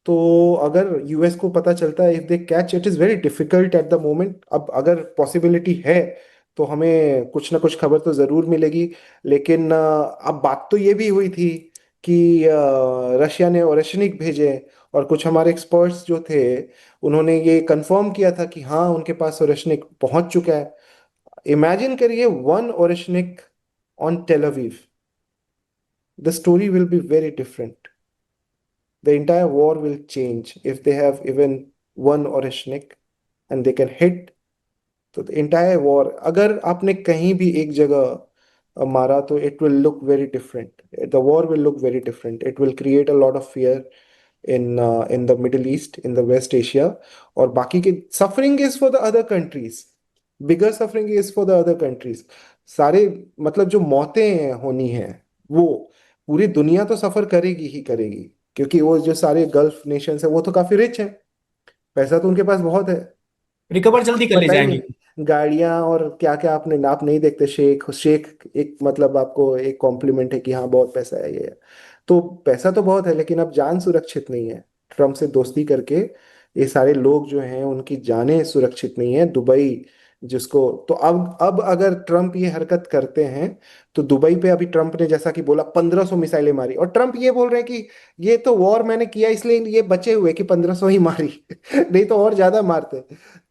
तो अगर यूएस को पता चलता है, if they catch, it is very difficult at the moment. अब अगर पॉसिबिलिटी है तो हमें कुछ ना कुछ खबर तो जरूर मिलेगी। लेकिन अब बात तो ये भी हुई थी कि रशिया ने ओरेशनिक भेजे, और कुछ हमारे एक्सपर्ट्स जो थे उन्होंने ये कंफर्म किया था कि हाँ, उनके पास ओरेशनिक पहुंच चुका है। इमेजिन करिए, one Oreshnik on Tel Aviv, the story will be very different. The entire war will change if they have even one Oreshnik and they can hit. तो the entire war, अगर आपने कहीं भी एक जगह मारा, तो it will look very different. The war will look very different. It will create a lot of fear in the Middle East, in the West Asia, और बाकी के suffering is for the other countries. Bigger suffering is for the other countries. सारे, मतलब जो मौतें होनी हैं, वो पूरी दुनिया तो सफर करेगी ही करेगी। क्योंकि वो जो सारे गल्फ नेशंस है वो तो काफी रिच हैं, पैसा तो उनके पास बहुत है। रिकवर जल्दी कर ले पता ही जाएंगे। नहीं, गाड़ियां और क्या क्या, आपने आप नहीं देखते, शेख शेख एक, मतलब आपको एक कॉम्प्लीमेंट है कि हाँ बहुत पैसा है ये है। तो पैसा तो बहुत है, लेकिन अब जान सुरक्षित नहीं है। ट्रम्प से दोस्ती करके ये सारे लोग जो हैं उनकी जानें सुरक्षित नहीं है। दुबई जिसको तो अब अगर ट्रम्प ये हरकत करते हैं तो दुबई पे अभी ट्रम्प ने जैसा कि बोला 1500 मिसाइलें मारी, और ट्रम्प ये बोल रहे हैं कि ये तो वॉर मैंने किया इसलिए ये बचे हुए कि 1500 ही मारी नहीं तो और ज्यादा मारते।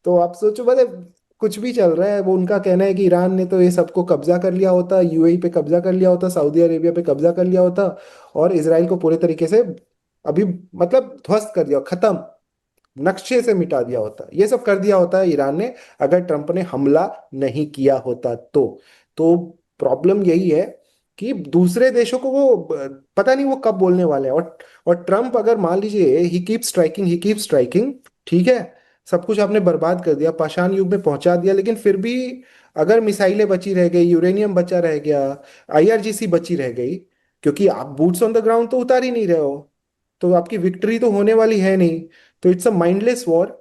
तो आप सोचो, मतलब कुछ भी चल रहा है। वो उनका कहना है कि ईरान ने तो ये सबको कब्जा कर लिया होता, यूएई पे कब्जा कर लिया होता, सऊदी अरेबिया पे कब्जा कर लिया होता, और इसराइल को पूरे तरीके से अभी मतलब ध्वस्त कर दिया, खत्म, नक्शे से मिटा दिया होता। ये सब कर दिया होता है ईरान ने अगर ट्रंप ने हमला नहीं किया होता तो प्रॉब्लम यही है कि दूसरे देशों को वो पता नहीं वो कब बोलने वाले हैं। और ट्रंप अगर मान लीजिए ही कीप स्ट्राइकिंग, ठीक है, सब कुछ आपने बर्बाद कर दिया, पाषाण युग में पहुंचा दिया, लेकिन फिर भी अगर मिसाइलें बची रह गई, यूरेनियम बचा रह गया, आईआरजीसी बची रह गई, क्योंकि आप बूट्स ऑन द ग्राउंड तो उतार ही नहीं रहे हो, तो आपकी विक्ट्री तो होने वाली है नहीं। तो it's a mindless war.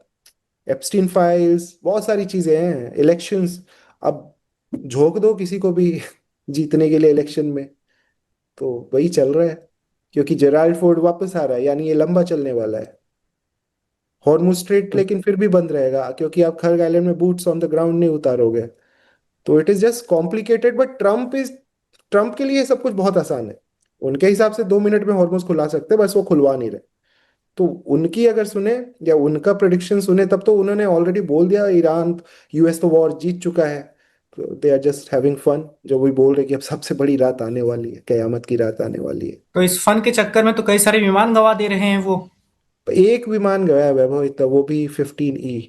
Epstein files, बहुत सारी चीजें हैं, इलेक्शंस, अब झोंक दो किसी को भी जीतने के लिए इलेक्शन में। तो वही चल रहा है, क्योंकि जेराल्ड फोर्ड वापस आ रहा है, यानी ये लंबा चलने वाला है। हॉर्मुज स्ट्रेट लेकिन फिर भी बंद रहेगा, क्योंकि आप खर्ग आइलैंड में बूट्स ऑन द ग्राउंड नहीं उतारोगे। तो it is just complicated, but Trump के लिए ये सब कुछ बहुत आसान है। उनके हिसाब से 2 मिनट में हॉर्मुज खुला सकते हैं, बस वो खुलवा नहीं रहे। तो उनकी अगर सुने या उनका प्रिडिक्शन सुने, तब तो उन्होंने ऑलरेडी बोल दिया ईरान यूएस तो वॉर जीत चुका है। तो they are just having fun, जो भी बोल रहे कि अब सबसे बड़ी रात आने वाली है, कयामत की रात आने वाली है। तो इस फन के चक्कर में तो कई सारे विमान गंवा दे रहे हैं वो। एक विमान गया है वैभव, इतना वो भी 15E,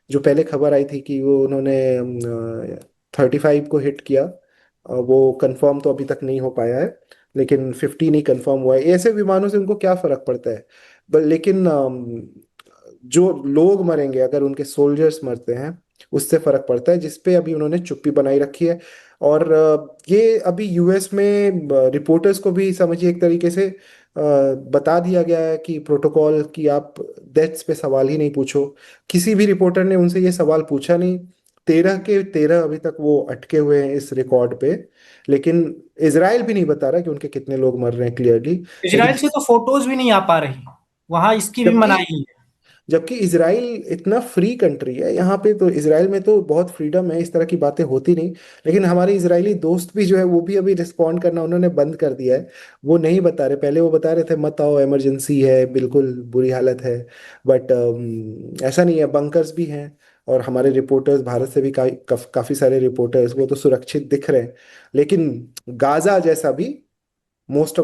जो पहले खबर आई थी कि वो उन्होंने 35 को हिट किया। वो कंफर्म तो अभी तक नहीं हो पाया है, लेकिन 15 ही कंफर्म हुआ है। ऐसे विमानों से उनको क्या फर्क पड़ता है। लेकिन जो लोग मरेंगे, अगर उनके सोल्जर्स मरते हैं, उससे फर्क पड़ता है, जिसपे अभी उन्होंने चुप्पी बनाई रखी है। और ये अभी यूएस में रिपोर्टर्स को भी समझिए एक तरीके से बता दिया गया है कि प्रोटोकॉल कि आप डेथ्स पे सवाल ही नहीं पूछो। किसी भी रिपोर्टर ने उनसे ये सवाल पूछा नहीं। 13 के 13 अभी तक वो अटके हुए हैं इस रिकॉर्ड पे। लेकिन इसराइल भी नहीं बता रहा कि उनके कितने लोग मर रहे हैं क्लियरली। लेकिन इजराइल से तो फोटोज भी नहीं आ पा रही, वहां इसकी भी जबकि मनाही है। जबकि इसराइल इतना फ्री कंट्री है, यहाँ पे तो इसराइल में तो बहुत फ्रीडम है, इस तरह की बातें होती नहीं। लेकिन हमारे इजरायली दोस्त भी जो है वो भी अभी रिस्पॉन्ड करना उन्होंने बंद कर दिया है। वो नहीं बता रहे, पहले वो बता रहे थे मत आओ, इमरजेंसी है, बिल्कुल बुरी हालत है। बट ऐसा नहीं है, बंकर्स भी हैं। और हमारे रिपोर्टर्स भारत से भी काफी सारे रिपोर्टर्स वो तो सुरक्षित दिख रहे हैं। लेकिन गाजा जैसा भी, मोस्ट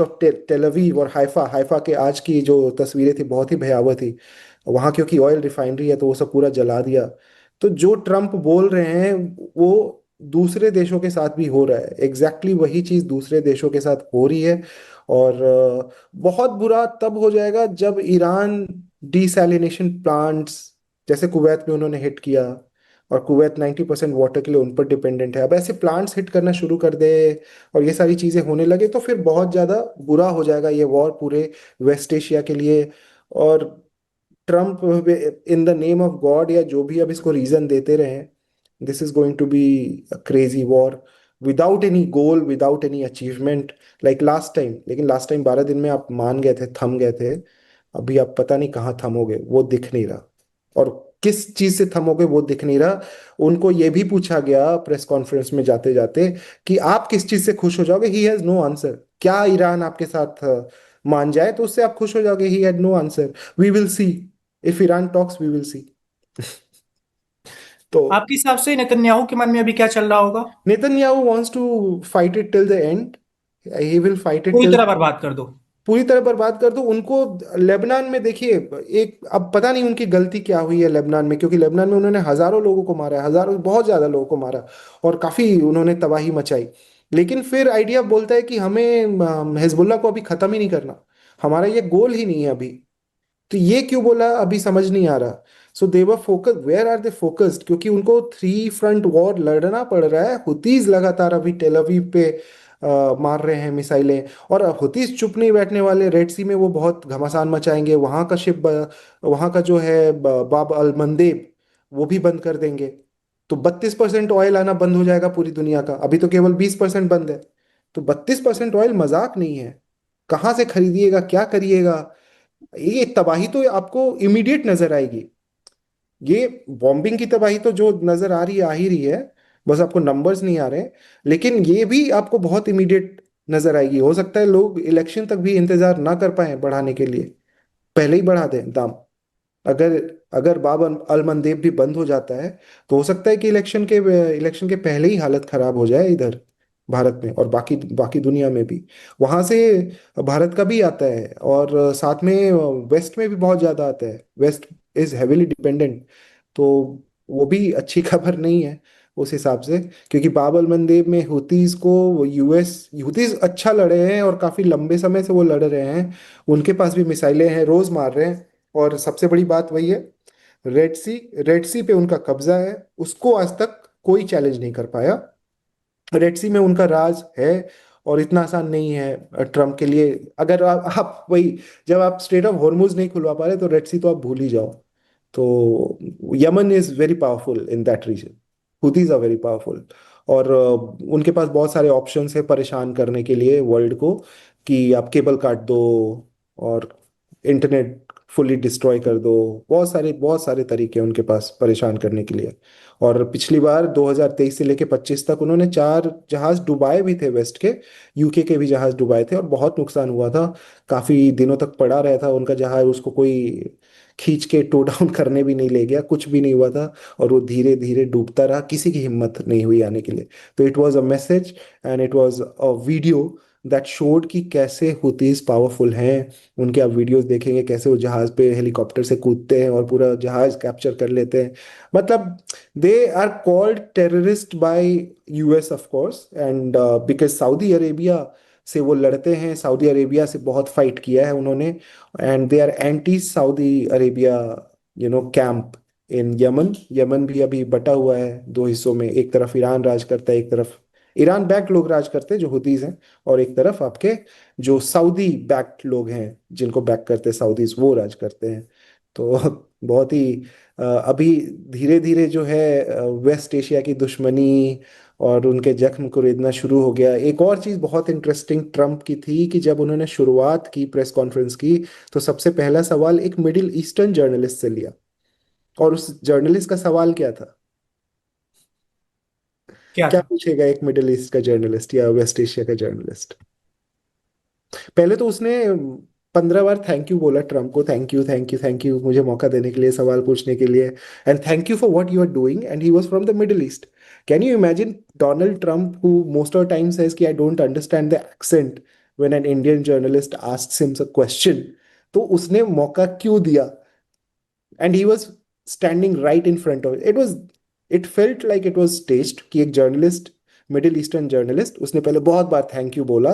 ऑफ टेल अवीव और हाइफा हाइफा के आज की जो तस्वीरें थी बहुत ही भयावह थी। वहां क्योंकि ऑयल रिफाइनरी है तो वो सब पूरा जला दिया। तो जो ट्रम्प बोल रहे हैं वो दूसरे देशों के साथ भी हो रहा है, एग्जैक्टली वही चीज दूसरे देशों के साथ हो रही है। और बहुत बुरा तब हो जाएगा जब ईरान डिसैलिनेशन प्लांट्स, जैसे कुवैत में उन्होंने हिट किया, और कुवैत 90% वाटर के लिए उन पर डिपेंडेंट है, अब ऐसे प्लांट्स हिट करना शुरू कर दे और ये सारी चीजें होने लगे, तो फिर बहुत ज्यादा बुरा हो जाएगा ये वॉर पूरे वेस्ट एशिया के लिए। और Trump in the name of God या जो भी अब इसको रीजन देते रहे, this is going to be a crazy war, without any goal, without any achievement, like last time. लेकिन लास्ट टाइम 12 दिन में आप मान गए थे, थम गए थे। अभी आप पता नहीं कहाँ थमोगे, वो दिख नहीं रहा। और किस चीज से थमोगे वो दिख नहीं रहा। उनको ये भी पूछा गया प्रेस कॉन्फ्रेंस में जाते जाते कि आप किस चीज से खुश हो जाओगे, ही हैज नो आंसर। क्या ईरान आपके साथ मान जाए तो उससे आप खुश हो जाओगे, he had no answer. We will see, if Iran talks we will see. तो आपके हिसाब से नेतन्याहू के मन में अभी क्या चल रहा होगा? Netanyahu wants to fight it till the end, he will fight it पूरी टिल, तरह बर्बाद कर दो। पूरी तरह बर्बाद कर दो उनको। लेबनान में देखिए, एक अब पता नहीं उनकी गलती क्या हुई है लेबनान में, क्योंकि लेबनान में उन्होंने हजारों लोगों को मारा है, हजारों, बहुत ज्यादा लोगों को मारा, और काफी उन्होंने तबाही मचाई। लेकिन फिर आइडिया बोलता है कि हमें हिजबुल्लाह को अभी खत्म ही नहीं करना, हमारा ये गोल ही नहीं है अभी। तो ये क्यों बोला अभी समझ नहीं आ रहा। So they were focus, where are they focused, क्योंकि उनको 3 फ्रंट वॉर लड़ना पड़ रहा है। हुतीज लगातार अभी टेल अवीव पे मार रहे हैं मिसाइलें, और हुतीज चुप नहीं बैठने वाले। रेड सी में वो बहुत घमासान मचाएंगे, वहां का शिप, वहां का जो है बाब अल मंदेब, वो भी बंद कर देंगे। तो 32% ऑयल आना बंद हो जाएगा पूरी दुनिया का, अभी तो केवल 20% बंद है। तो 32% ऑयल मजाक नहीं है। कहाँ से खरीदिएगा, क्या करिएगा, ये तबाही तो आपको इमीडिएट नजर आएगी। ये बॉम्बिंग की तबाही तो जो नजर आ रही है आ ही रही है, बस आपको नंबर्स नहीं आ रहे हैं। लेकिन ये भी आपको बहुत इमीडिएट नजर आएगी। हो सकता है लोग इलेक्शन तक भी इंतजार ना कर पाए बढ़ाने के लिए, पहले ही बढ़ा दें दाम। अगर अगर बाब अल मंदेब भी बंद हो जाता है तो हो सकता है कि इलेक्शन के पहले ही हालत खराब हो जाए इधर भारत में, और बाकी बाकी दुनिया में भी। वहां से भारत का भी आता है, और साथ में वेस्ट में भी बहुत ज्यादा आता है। West is heavily dependent. तो वो भी अच्छी खबर नहीं है उस हिसाब से, क्योंकि बाब अल मंदेब में हुतीज को हुतीज अच्छा लड़े हैं और काफी लंबे समय से वो लड़ रहे हैं। उनके पास भी मिसाइलें हैं, रोज मार रहे हैं। और सबसे बड़ी बात वही है, रेड सी पे उनका कब्जा है, उसको आज तक कोई चैलेंज नहीं कर पाया। रेड सी में उनका राज है, और इतना आसान नहीं है ट्रम्प के लिए। अगर आप वही, जब आप स्ट्रेट ऑफ हॉर्मुज नहीं खुलवा पा रहे तो रेड सी तो आप भूल ही जाओ। तो Yemen is very powerful in that region. Houthis are very powerful. और उनके पास बहुत सारे ऑप्शंस है परेशान करने के लिए वर्ल्ड को, कि आप केबल काट दो और इंटरनेट फुली डिस्ट्रॉय कर दो। बहुत सारे तरीके हैं उनके पास परेशान करने के लिए। और पिछली बार 2023 से लेके 25 तक उन्होंने 4 जहाज डुबाए भी थे वेस्ट के। यूके के भी जहाज डुबाए थे और बहुत नुकसान हुआ था। काफी दिनों तक पड़ा रहा था उनका जहाज, उसको कोई खींच के टो डाउन करने भी नहीं ले गया, कुछ भी नहीं हुआ था। और वो धीरे धीरे डूबता रहा, किसी की हिम्मत नहीं हुई आने के लिए। तो it was a message and it was a video that showed कि कैसे हुतीज पावरफुल हैं। उनके आप वीडियोस देखेंगे कैसे वो जहाज पे हेलीकॉप्टर से कूदते हैं और पूरा जहाज कैप्चर कर लेते हैं। मतलब they are called terrorist by US of course, and because Saudi Arabia से वो लड़ते हैं। सऊदी अरेबिया से बहुत फाइट किया है उन्होंने, and they are anti Saudi Arabia camp in Yemen. Yemen भी अभी बटा हुआ है दो हिस्सों में, एक तरफ ईरान राज करता है, एक तरफ ईरान बैक्ड लोग राज करते हैं जो हुतीज हैं, और एक तरफ आपके जो सऊदी बैक्ड लोग हैं जिनको बैक करते हैं सऊदीज, वो राज करते हैं। तो बहुत ही अभी धीरे धीरे जो है वेस्ट एशिया की दुश्मनी और उनके जख्म को रेदना शुरू हो गया। एक और चीज बहुत इंटरेस्टिंग ट्रम्प की थी कि जब उन्होंने शुरुआत की प्रेस कॉन्फ्रेंस की, तो सबसे पहला सवाल एक मिडिल ईस्टर्न जर्नलिस्ट से लिया। और उस जर्नलिस्ट का सवाल क्या था? क्या क्या था? पूछेगा एक मिडिल ईस्ट का जर्नलिस्ट या वेस्ट एशिया का जर्नलिस्ट? पहले तो उसने 15 बार थैंक यू बोला ट्रम्प को, thank you thank you thank you मुझे मौका देने के लिए, सवाल पूछने के लिए, and thank you for what you are doing, and he was from the middle east. Can you imagine Donald Trump who most of time says कि I don't understand the accent when an Indian journalist asks him a question, तो उसने मौका क्यों दिया? And he was standing right in front of it felt like it was staged कि एक journalist, middle eastern journalist, उसने पहले बहुत बार थैंक यू बोला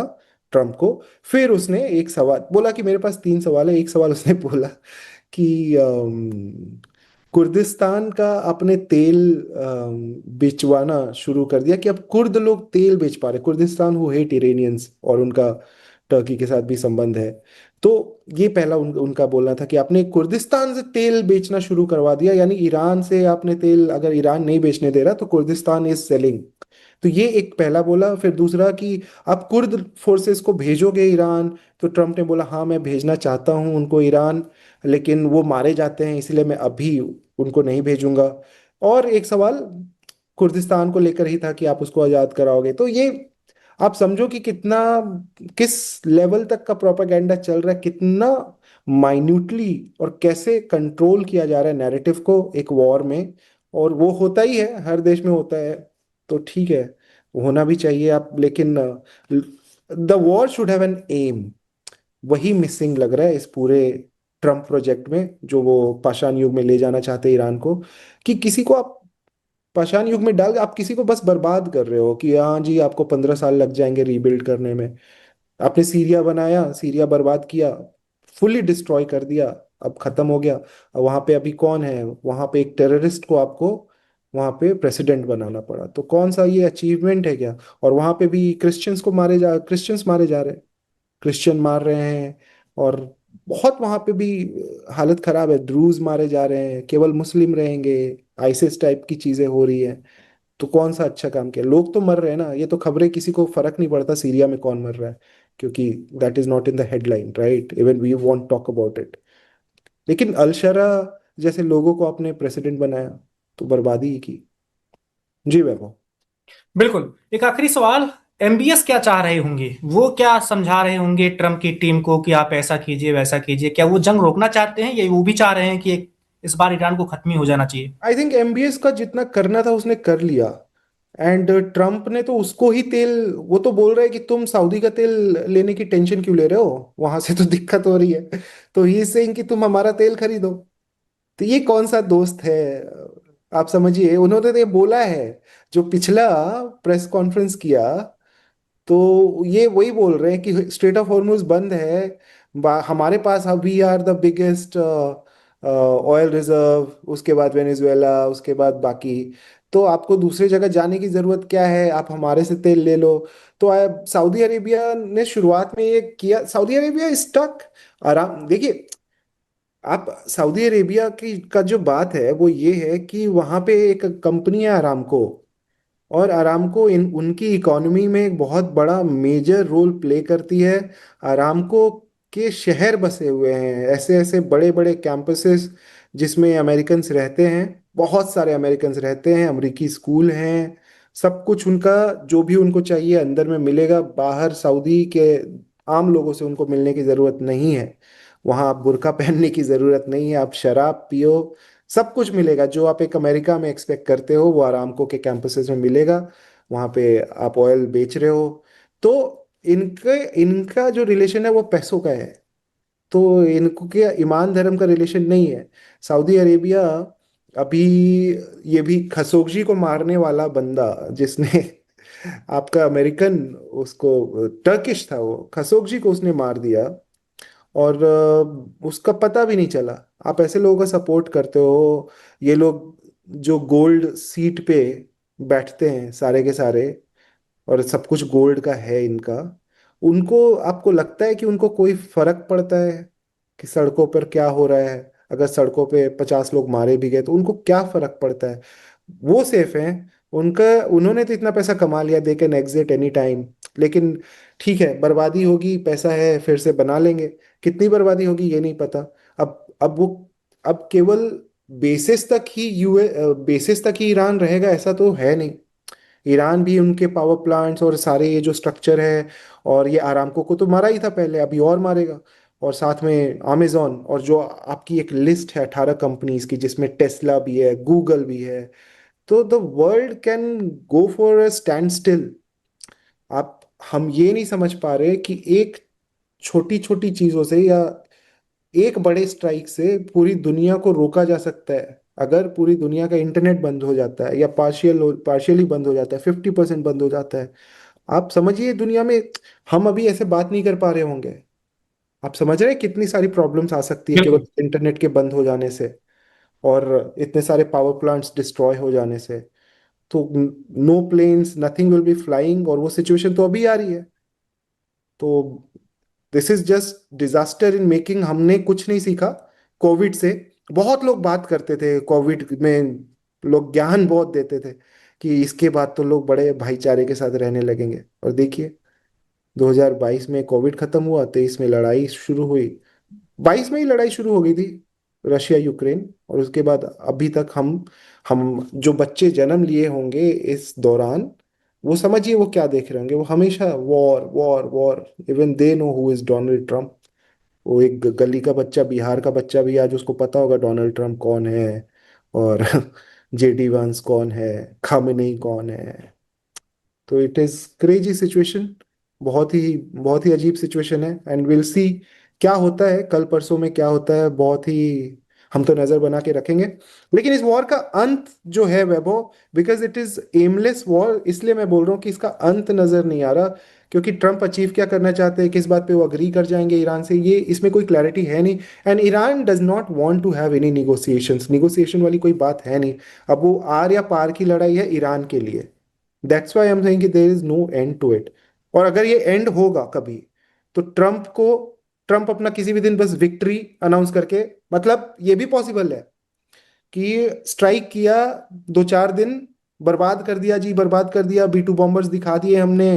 ट्रम्प को। फिर उसने एक सवाल बोला कि मेरे पास 3 सवाल है। एक सवाल उसने बोला कि कुर्दिस्तान का आपने तेल बेचवाना शुरू कर दिया, कि अब कुर्द लोग तेल बेच पा रहे, कुर्दिस्तान हु हेट इरेनियंस, और उनका टर्की के साथ भी संबंध है। तो ये पहला उनका बोलना था कि आपने कुर्दिस्तान से तेल बेचना शुरू करवा दिया, यानी ईरान से आपने तेल, अगर ईरान नहीं बेचने दे रहा तो कुर्दिस्तान इज सेलिंग। तो ये एक पहला बोला। फिर दूसरा कि आप कुर्द फोर्सेस को भेजोगे ईरान, तो ट्रम्प ने बोला हाँ मैं भेजना चाहता हूँ उनको ईरान, लेकिन वो मारे जाते हैं इसलिए मैं अभी उनको नहीं भेजूंगा। और एक सवाल कुर्दिस्तान को लेकर ही था कि आप उसको आजाद कराओगे। तो ये आप समझो कि कितना, किस लेवल तक का प्रोपागेंडा चल रहा है, कितना माइन्यूटली और कैसे कंट्रोल किया जा रहा है नैरेटिव को एक वॉर में। और वो होता ही है, हर देश में होता है। तो ठीक है, होना भी चाहिए आप, लेकिन the war should have an aim. वही मिसिंग लग रहा है इस पूरे ट्रम्प प्रोजेक्ट में, जो वो पाषाण युग में ले जाना चाहते हैं ईरान को। कि किसी को आप पाषाण युग में डाल, आप किसी को बस बर्बाद कर रहे हो कि हाँ जी आपको 15 साल लग जाएंगे रीबिल्ड करने में। आपने सीरिया बनाया, सीरिया बर्बाद किया, फुल्ली डिस्ट्रॉय कर दिया, अब खत्म हो गया। अब वहां पे अभी कौन है? वहां पे एक टेररिस्ट को आपको वहां पे प्रेसिडेंट बनाना पड़ा, तो कौन सा ये अचीवमेंट है क्या? और वहां पे भी क्रिश्चियंस मारे जा रहे हैं, क्रिश्चियन मार रहे हैं। और बहुत वहां पे भी हालत खराब है, ड्रूज मारे जा रहे हैं, केवल मुस्लिम रहेंगे, आइसिस टाइप की चीजें हो रही है। तो कौन सा अच्छा काम किया? लोग तो मर रहे हैं ना, ये तो खबरें, किसी को फर्क नहीं पड़ता सीरिया में कौन मर रहा है, क्योंकि that is not in the headline, right? Even we won't talk about it. लेकिन अलशरा जैसे लोगों को अपने प्रेसिडेंट बनाया, तो बर्बादी ही की। जी वैभव। बिल्कुल। एक आखिरी सवाल, एमबीएस क्या चाह रहे होंगे, वो क्या समझा रहे होंगे ट्रम्प की टीम को कि आप ऐसा कीजिए वैसा कीजिए, क्या वो जंग रोकना चाहते हैं या वो भी चाह रहे हैं कि इस बार ईरान को खत्म ही हो जाना चाहिए? आई थिंक एमबीएस का जितना करना था उसने कर लिया। एंड ट्रम्प ने तो उसको ही तेल, वो तो बोल रहा है कि तुम सऊदी का तेल लेने की टेंशन क्यों ले रहे हो, वहां से तो दिक्कत हो रही है। तो ही इज सेइंग कि तुम हमारा तेल खरीदो। तो ये कौन सा दोस्त है? आप समझिए, उन्होंने तो ये बोला है, जो पिछला प्रेस कॉन्फ्रेंस किया, तो ये वही बोल रहे हैं कि स्ट्रेट ऑफ हॉर्मुज बंद है, हमारे पास अभी are the biggest oil reserve, उसके बाद वेनेजुएला, उसके बाद बाकी। तो आपको दूसरी जगह जाने की जरूरत क्या है, आप हमारे से तेल ले लो। तो सऊदी अरेबिया ने शुरुआत में ये किया, सऊदी अरेबिया स्टक। आराम देखिए, आप सऊदी अरेबिया की का जो बात है वो ये है कि वहां पे एक कंपनी है अरामको, और अरामको इन उनकी इकोनॉमी में एक बहुत बड़ा मेजर रोल प्ले करती है। अरामको के शहर बसे हुए हैं, ऐसे ऐसे बड़े बड़े कैंपसेस जिसमें अमेरिकन्स रहते हैं, बहुत सारे अमेरिकन्स रहते हैं, अमेरिकी स्कूल हैं। सब कुछ उनका, जो भी उनको चाहिए अंदर में मिलेगा, बाहर सऊदी के आम लोगों से उनको मिलने की ज़रूरत नहीं है। वहाँ आप बुर्का पहनने की ज़रूरत नहीं है, आप शराब पियो, सब कुछ मिलेगा जो आप एक अमेरिका में एक्सपेक्ट करते हो, वो अरामको के कैंपसेस में मिलेगा। वहाँ पे आप ऑयल बेच रहे हो, तो इनके इनका जो रिलेशन है वो पैसों का है। तो इनको के ईमान धर्म का रिलेशन नहीं है। सऊदी अरेबिया अभी, ये भी खशोगी को मारने वाला बंदा जिसने आपका अमेरिकन, उसको टर्किश था, वो खशोगी को उसने मार दिया, और उसका पता भी नहीं चला। आप ऐसे लोगों का सपोर्ट करते हो? ये लोग जो गोल्ड सीट पे बैठते हैं सारे के सारे, और सब कुछ गोल्ड का है इनका, उनको, आपको लगता है कि उनको कोई फर्क पड़ता है कि सड़कों पर क्या हो रहा है? अगर सड़कों पे 50 लोग मारे भी गए तो उनको क्या फर्क पड़ता है? वो सेफ हैं। उनका, उन्होंने तो इतना पैसा कमा लिया, they can exit any time. लेकिन ठीक है, बर्बादी होगी, पैसा है, फिर से बना लेंगे। कितनी बर्बादी होगी ये नहीं पता। अब वो, अब केवल बेसिस तक ही बेसिस तक ही ईरान रहेगा ऐसा तो है नहीं। ईरान भी, उनके पावर प्लांट्स और सारे ये जो स्ट्रक्चर है, और ये आरामको को तो मारा ही था पहले, अभी और मारेगा। और साथ में अमेजोन, और जो आपकी एक लिस्ट है 18 कंपनीज की, जिसमें टेस्ला भी है, गूगल भी है। तो the world can go for a stand still. आप, हम ये नहीं समझ पा रहे कि एक छोटी छोटी चीजों से, या एक बड़े स्ट्राइक से पूरी दुनिया को रोका जा सकता है। अगर पूरी दुनिया का इंटरनेट बंद हो जाता है, या पार्शियली बंद हो जाता है, 50% बंद हो जाता है, आप समझिए दुनिया में हम अभी ऐसे बात नहीं कर पा रहे होंगे। आप समझ रहे हैं कितनी सारी प्रॉब्लम्स आ सकती है केवल बिल्कुल। इंटरनेट के बंद हो जाने से, और इतने सारे पावर प्लांट्स डिस्ट्रॉय हो जाने से। तो no planes, nothing will be flying, और वो सिचुएशन तो अभी आ रही है। तो this is just disaster in making. हमने कुछ नहीं सीखा कोविड से। बहुत लोग बात करते थे कोविड में, लोग ज्ञान बहुत देते थे कि इसके बाद तो लोग बड़े भाईचारे के साथ रहने लगेंगे, और देखिए 2022 में कोविड खत्म हुआ, 23 में लड़ाई शुरू हुई, 22 में ही लड़ाई शुरू हो गई थी, रशिया यूक्रेन। और उसके बाद अभी तक हम जो बच्चे जन्म लिए होंगे इस दौरान, वो समझिए वो क्या देख रहे होंगे, वो हमेशा war war war. Even they know who is Donald Trump. वो एक गली का बच्चा, बिहार का बच्चा भी आज उसको पता होगा डोनाल्ड ट्रम्प कौन है, और जेडी वांस कौन है, खामेनेई कौन है। तो इट इज क्रेजी सिचुएशन, बहुत ही अजीब सिचुएशन है। एंड विल सी क्या होता है कल परसों में, क्या होता है, बहुत ही, हम तो नजर बना के रखेंगे। लेकिन इस वॉर का अंत जो है Vaibhav, because it is aimless war, इसलिए मैं बोल रहा हूँ कि इसका अंत नजर नहीं आ रहा। क्योंकि ट्रम्प अचीव क्या करना चाहते हैं, किस बात पे वो अग्री कर जाएंगे ईरान से, ये इसमें कोई क्लैरिटी है नहीं। And Iran does not want to have any negotiations, negotiation वाली कोई बात है नहीं। अब वो आर या पार की लड़ाई है ईरान के लिए। That's why I am saying कि there is no end to it. और अगर ये एंड होगा कभी, तो ट्रम्प अपना किसी भी दिन बस विक्ट्री अनाउंस करके, मतलब ये भी पॉसिबल है कि स्ट्राइक किया, 2-4 दिन, बर्बाद कर दिया जी, बर्बाद कर दिया, B2 बॉम्बर्स दिखा दिए हमने,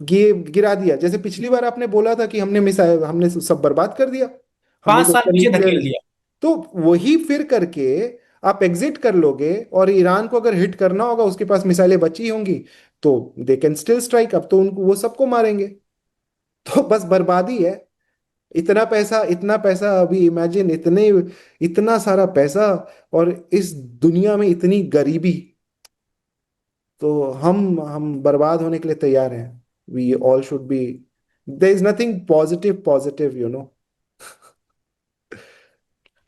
ये गिरा दिया, जैसे पिछली बार आपने बोला था कि हमने मिसाइल, हमने सब बर्बाद कर दिया, हमने 5 तो साल उसका पीछे न्यूक्लियर, धकेल दिया। तो वही फिर करके आप एग्जिट कर लोगे, और ईरान को अगर हिट करना होगा, उसके पास मिसाइलें बची होंगी, तो दे कैन स्टिल स्ट्राइक। अब तो उनको वो सबको मारेंगे। तो बस बर्बादी है। इतना पैसा अभी इमेजिन, इतना सारा पैसा, और इस दुनिया में इतनी गरीबी। तो हम बर्बाद होने के लिए तैयार हैं। We all should be, there is nothing positive you know.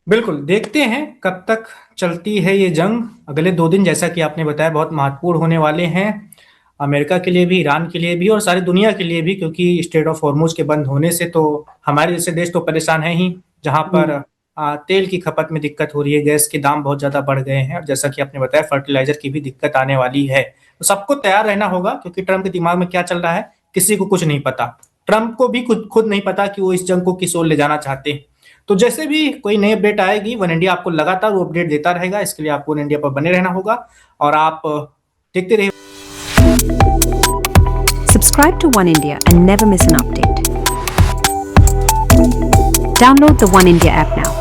बिल्कुल, देखते हैं कब तक चलती है ये जंग। अगले 2 दिन जैसा कि आपने बताया बहुत महत्वपूर्ण होने वाले हैं, अमेरिका के लिए भी, ईरान के लिए भी और सारी दुनिया के लिए भी, क्योंकि स्ट्रेट ऑफ हॉर्मुज के बंद होने से तो हमारे जैसे देश तो परेशान है ही, जहां पर तेल की खपत में दिक्कत हो रही है, गैस के दाम बहुत ज़्यादा बढ़ गए हैं, और जैसा कि आपने बताया फर्टिलाइजर की भी दिक्कत आने वाली है। तो सबको तैयार रहना होगा, क्योंकि ट्रम्प के दिमाग में क्या चल रहा है किसी को कुछ नहीं पता। ट्रम्प को भी खुद नहीं पता कि वो इस जंग को किस ओर ले जाना चाहते हैं। तो जैसे भी कोई नई अपडेट आएगी, वन इंडिया आपको लगातार वो अपडेट देता रहेगा। इसके लिए आपको वन इंडिया पर बने रहना होगा, और आप देखते रहिए। Subscribe to One India and never miss an update. Download the One India app now.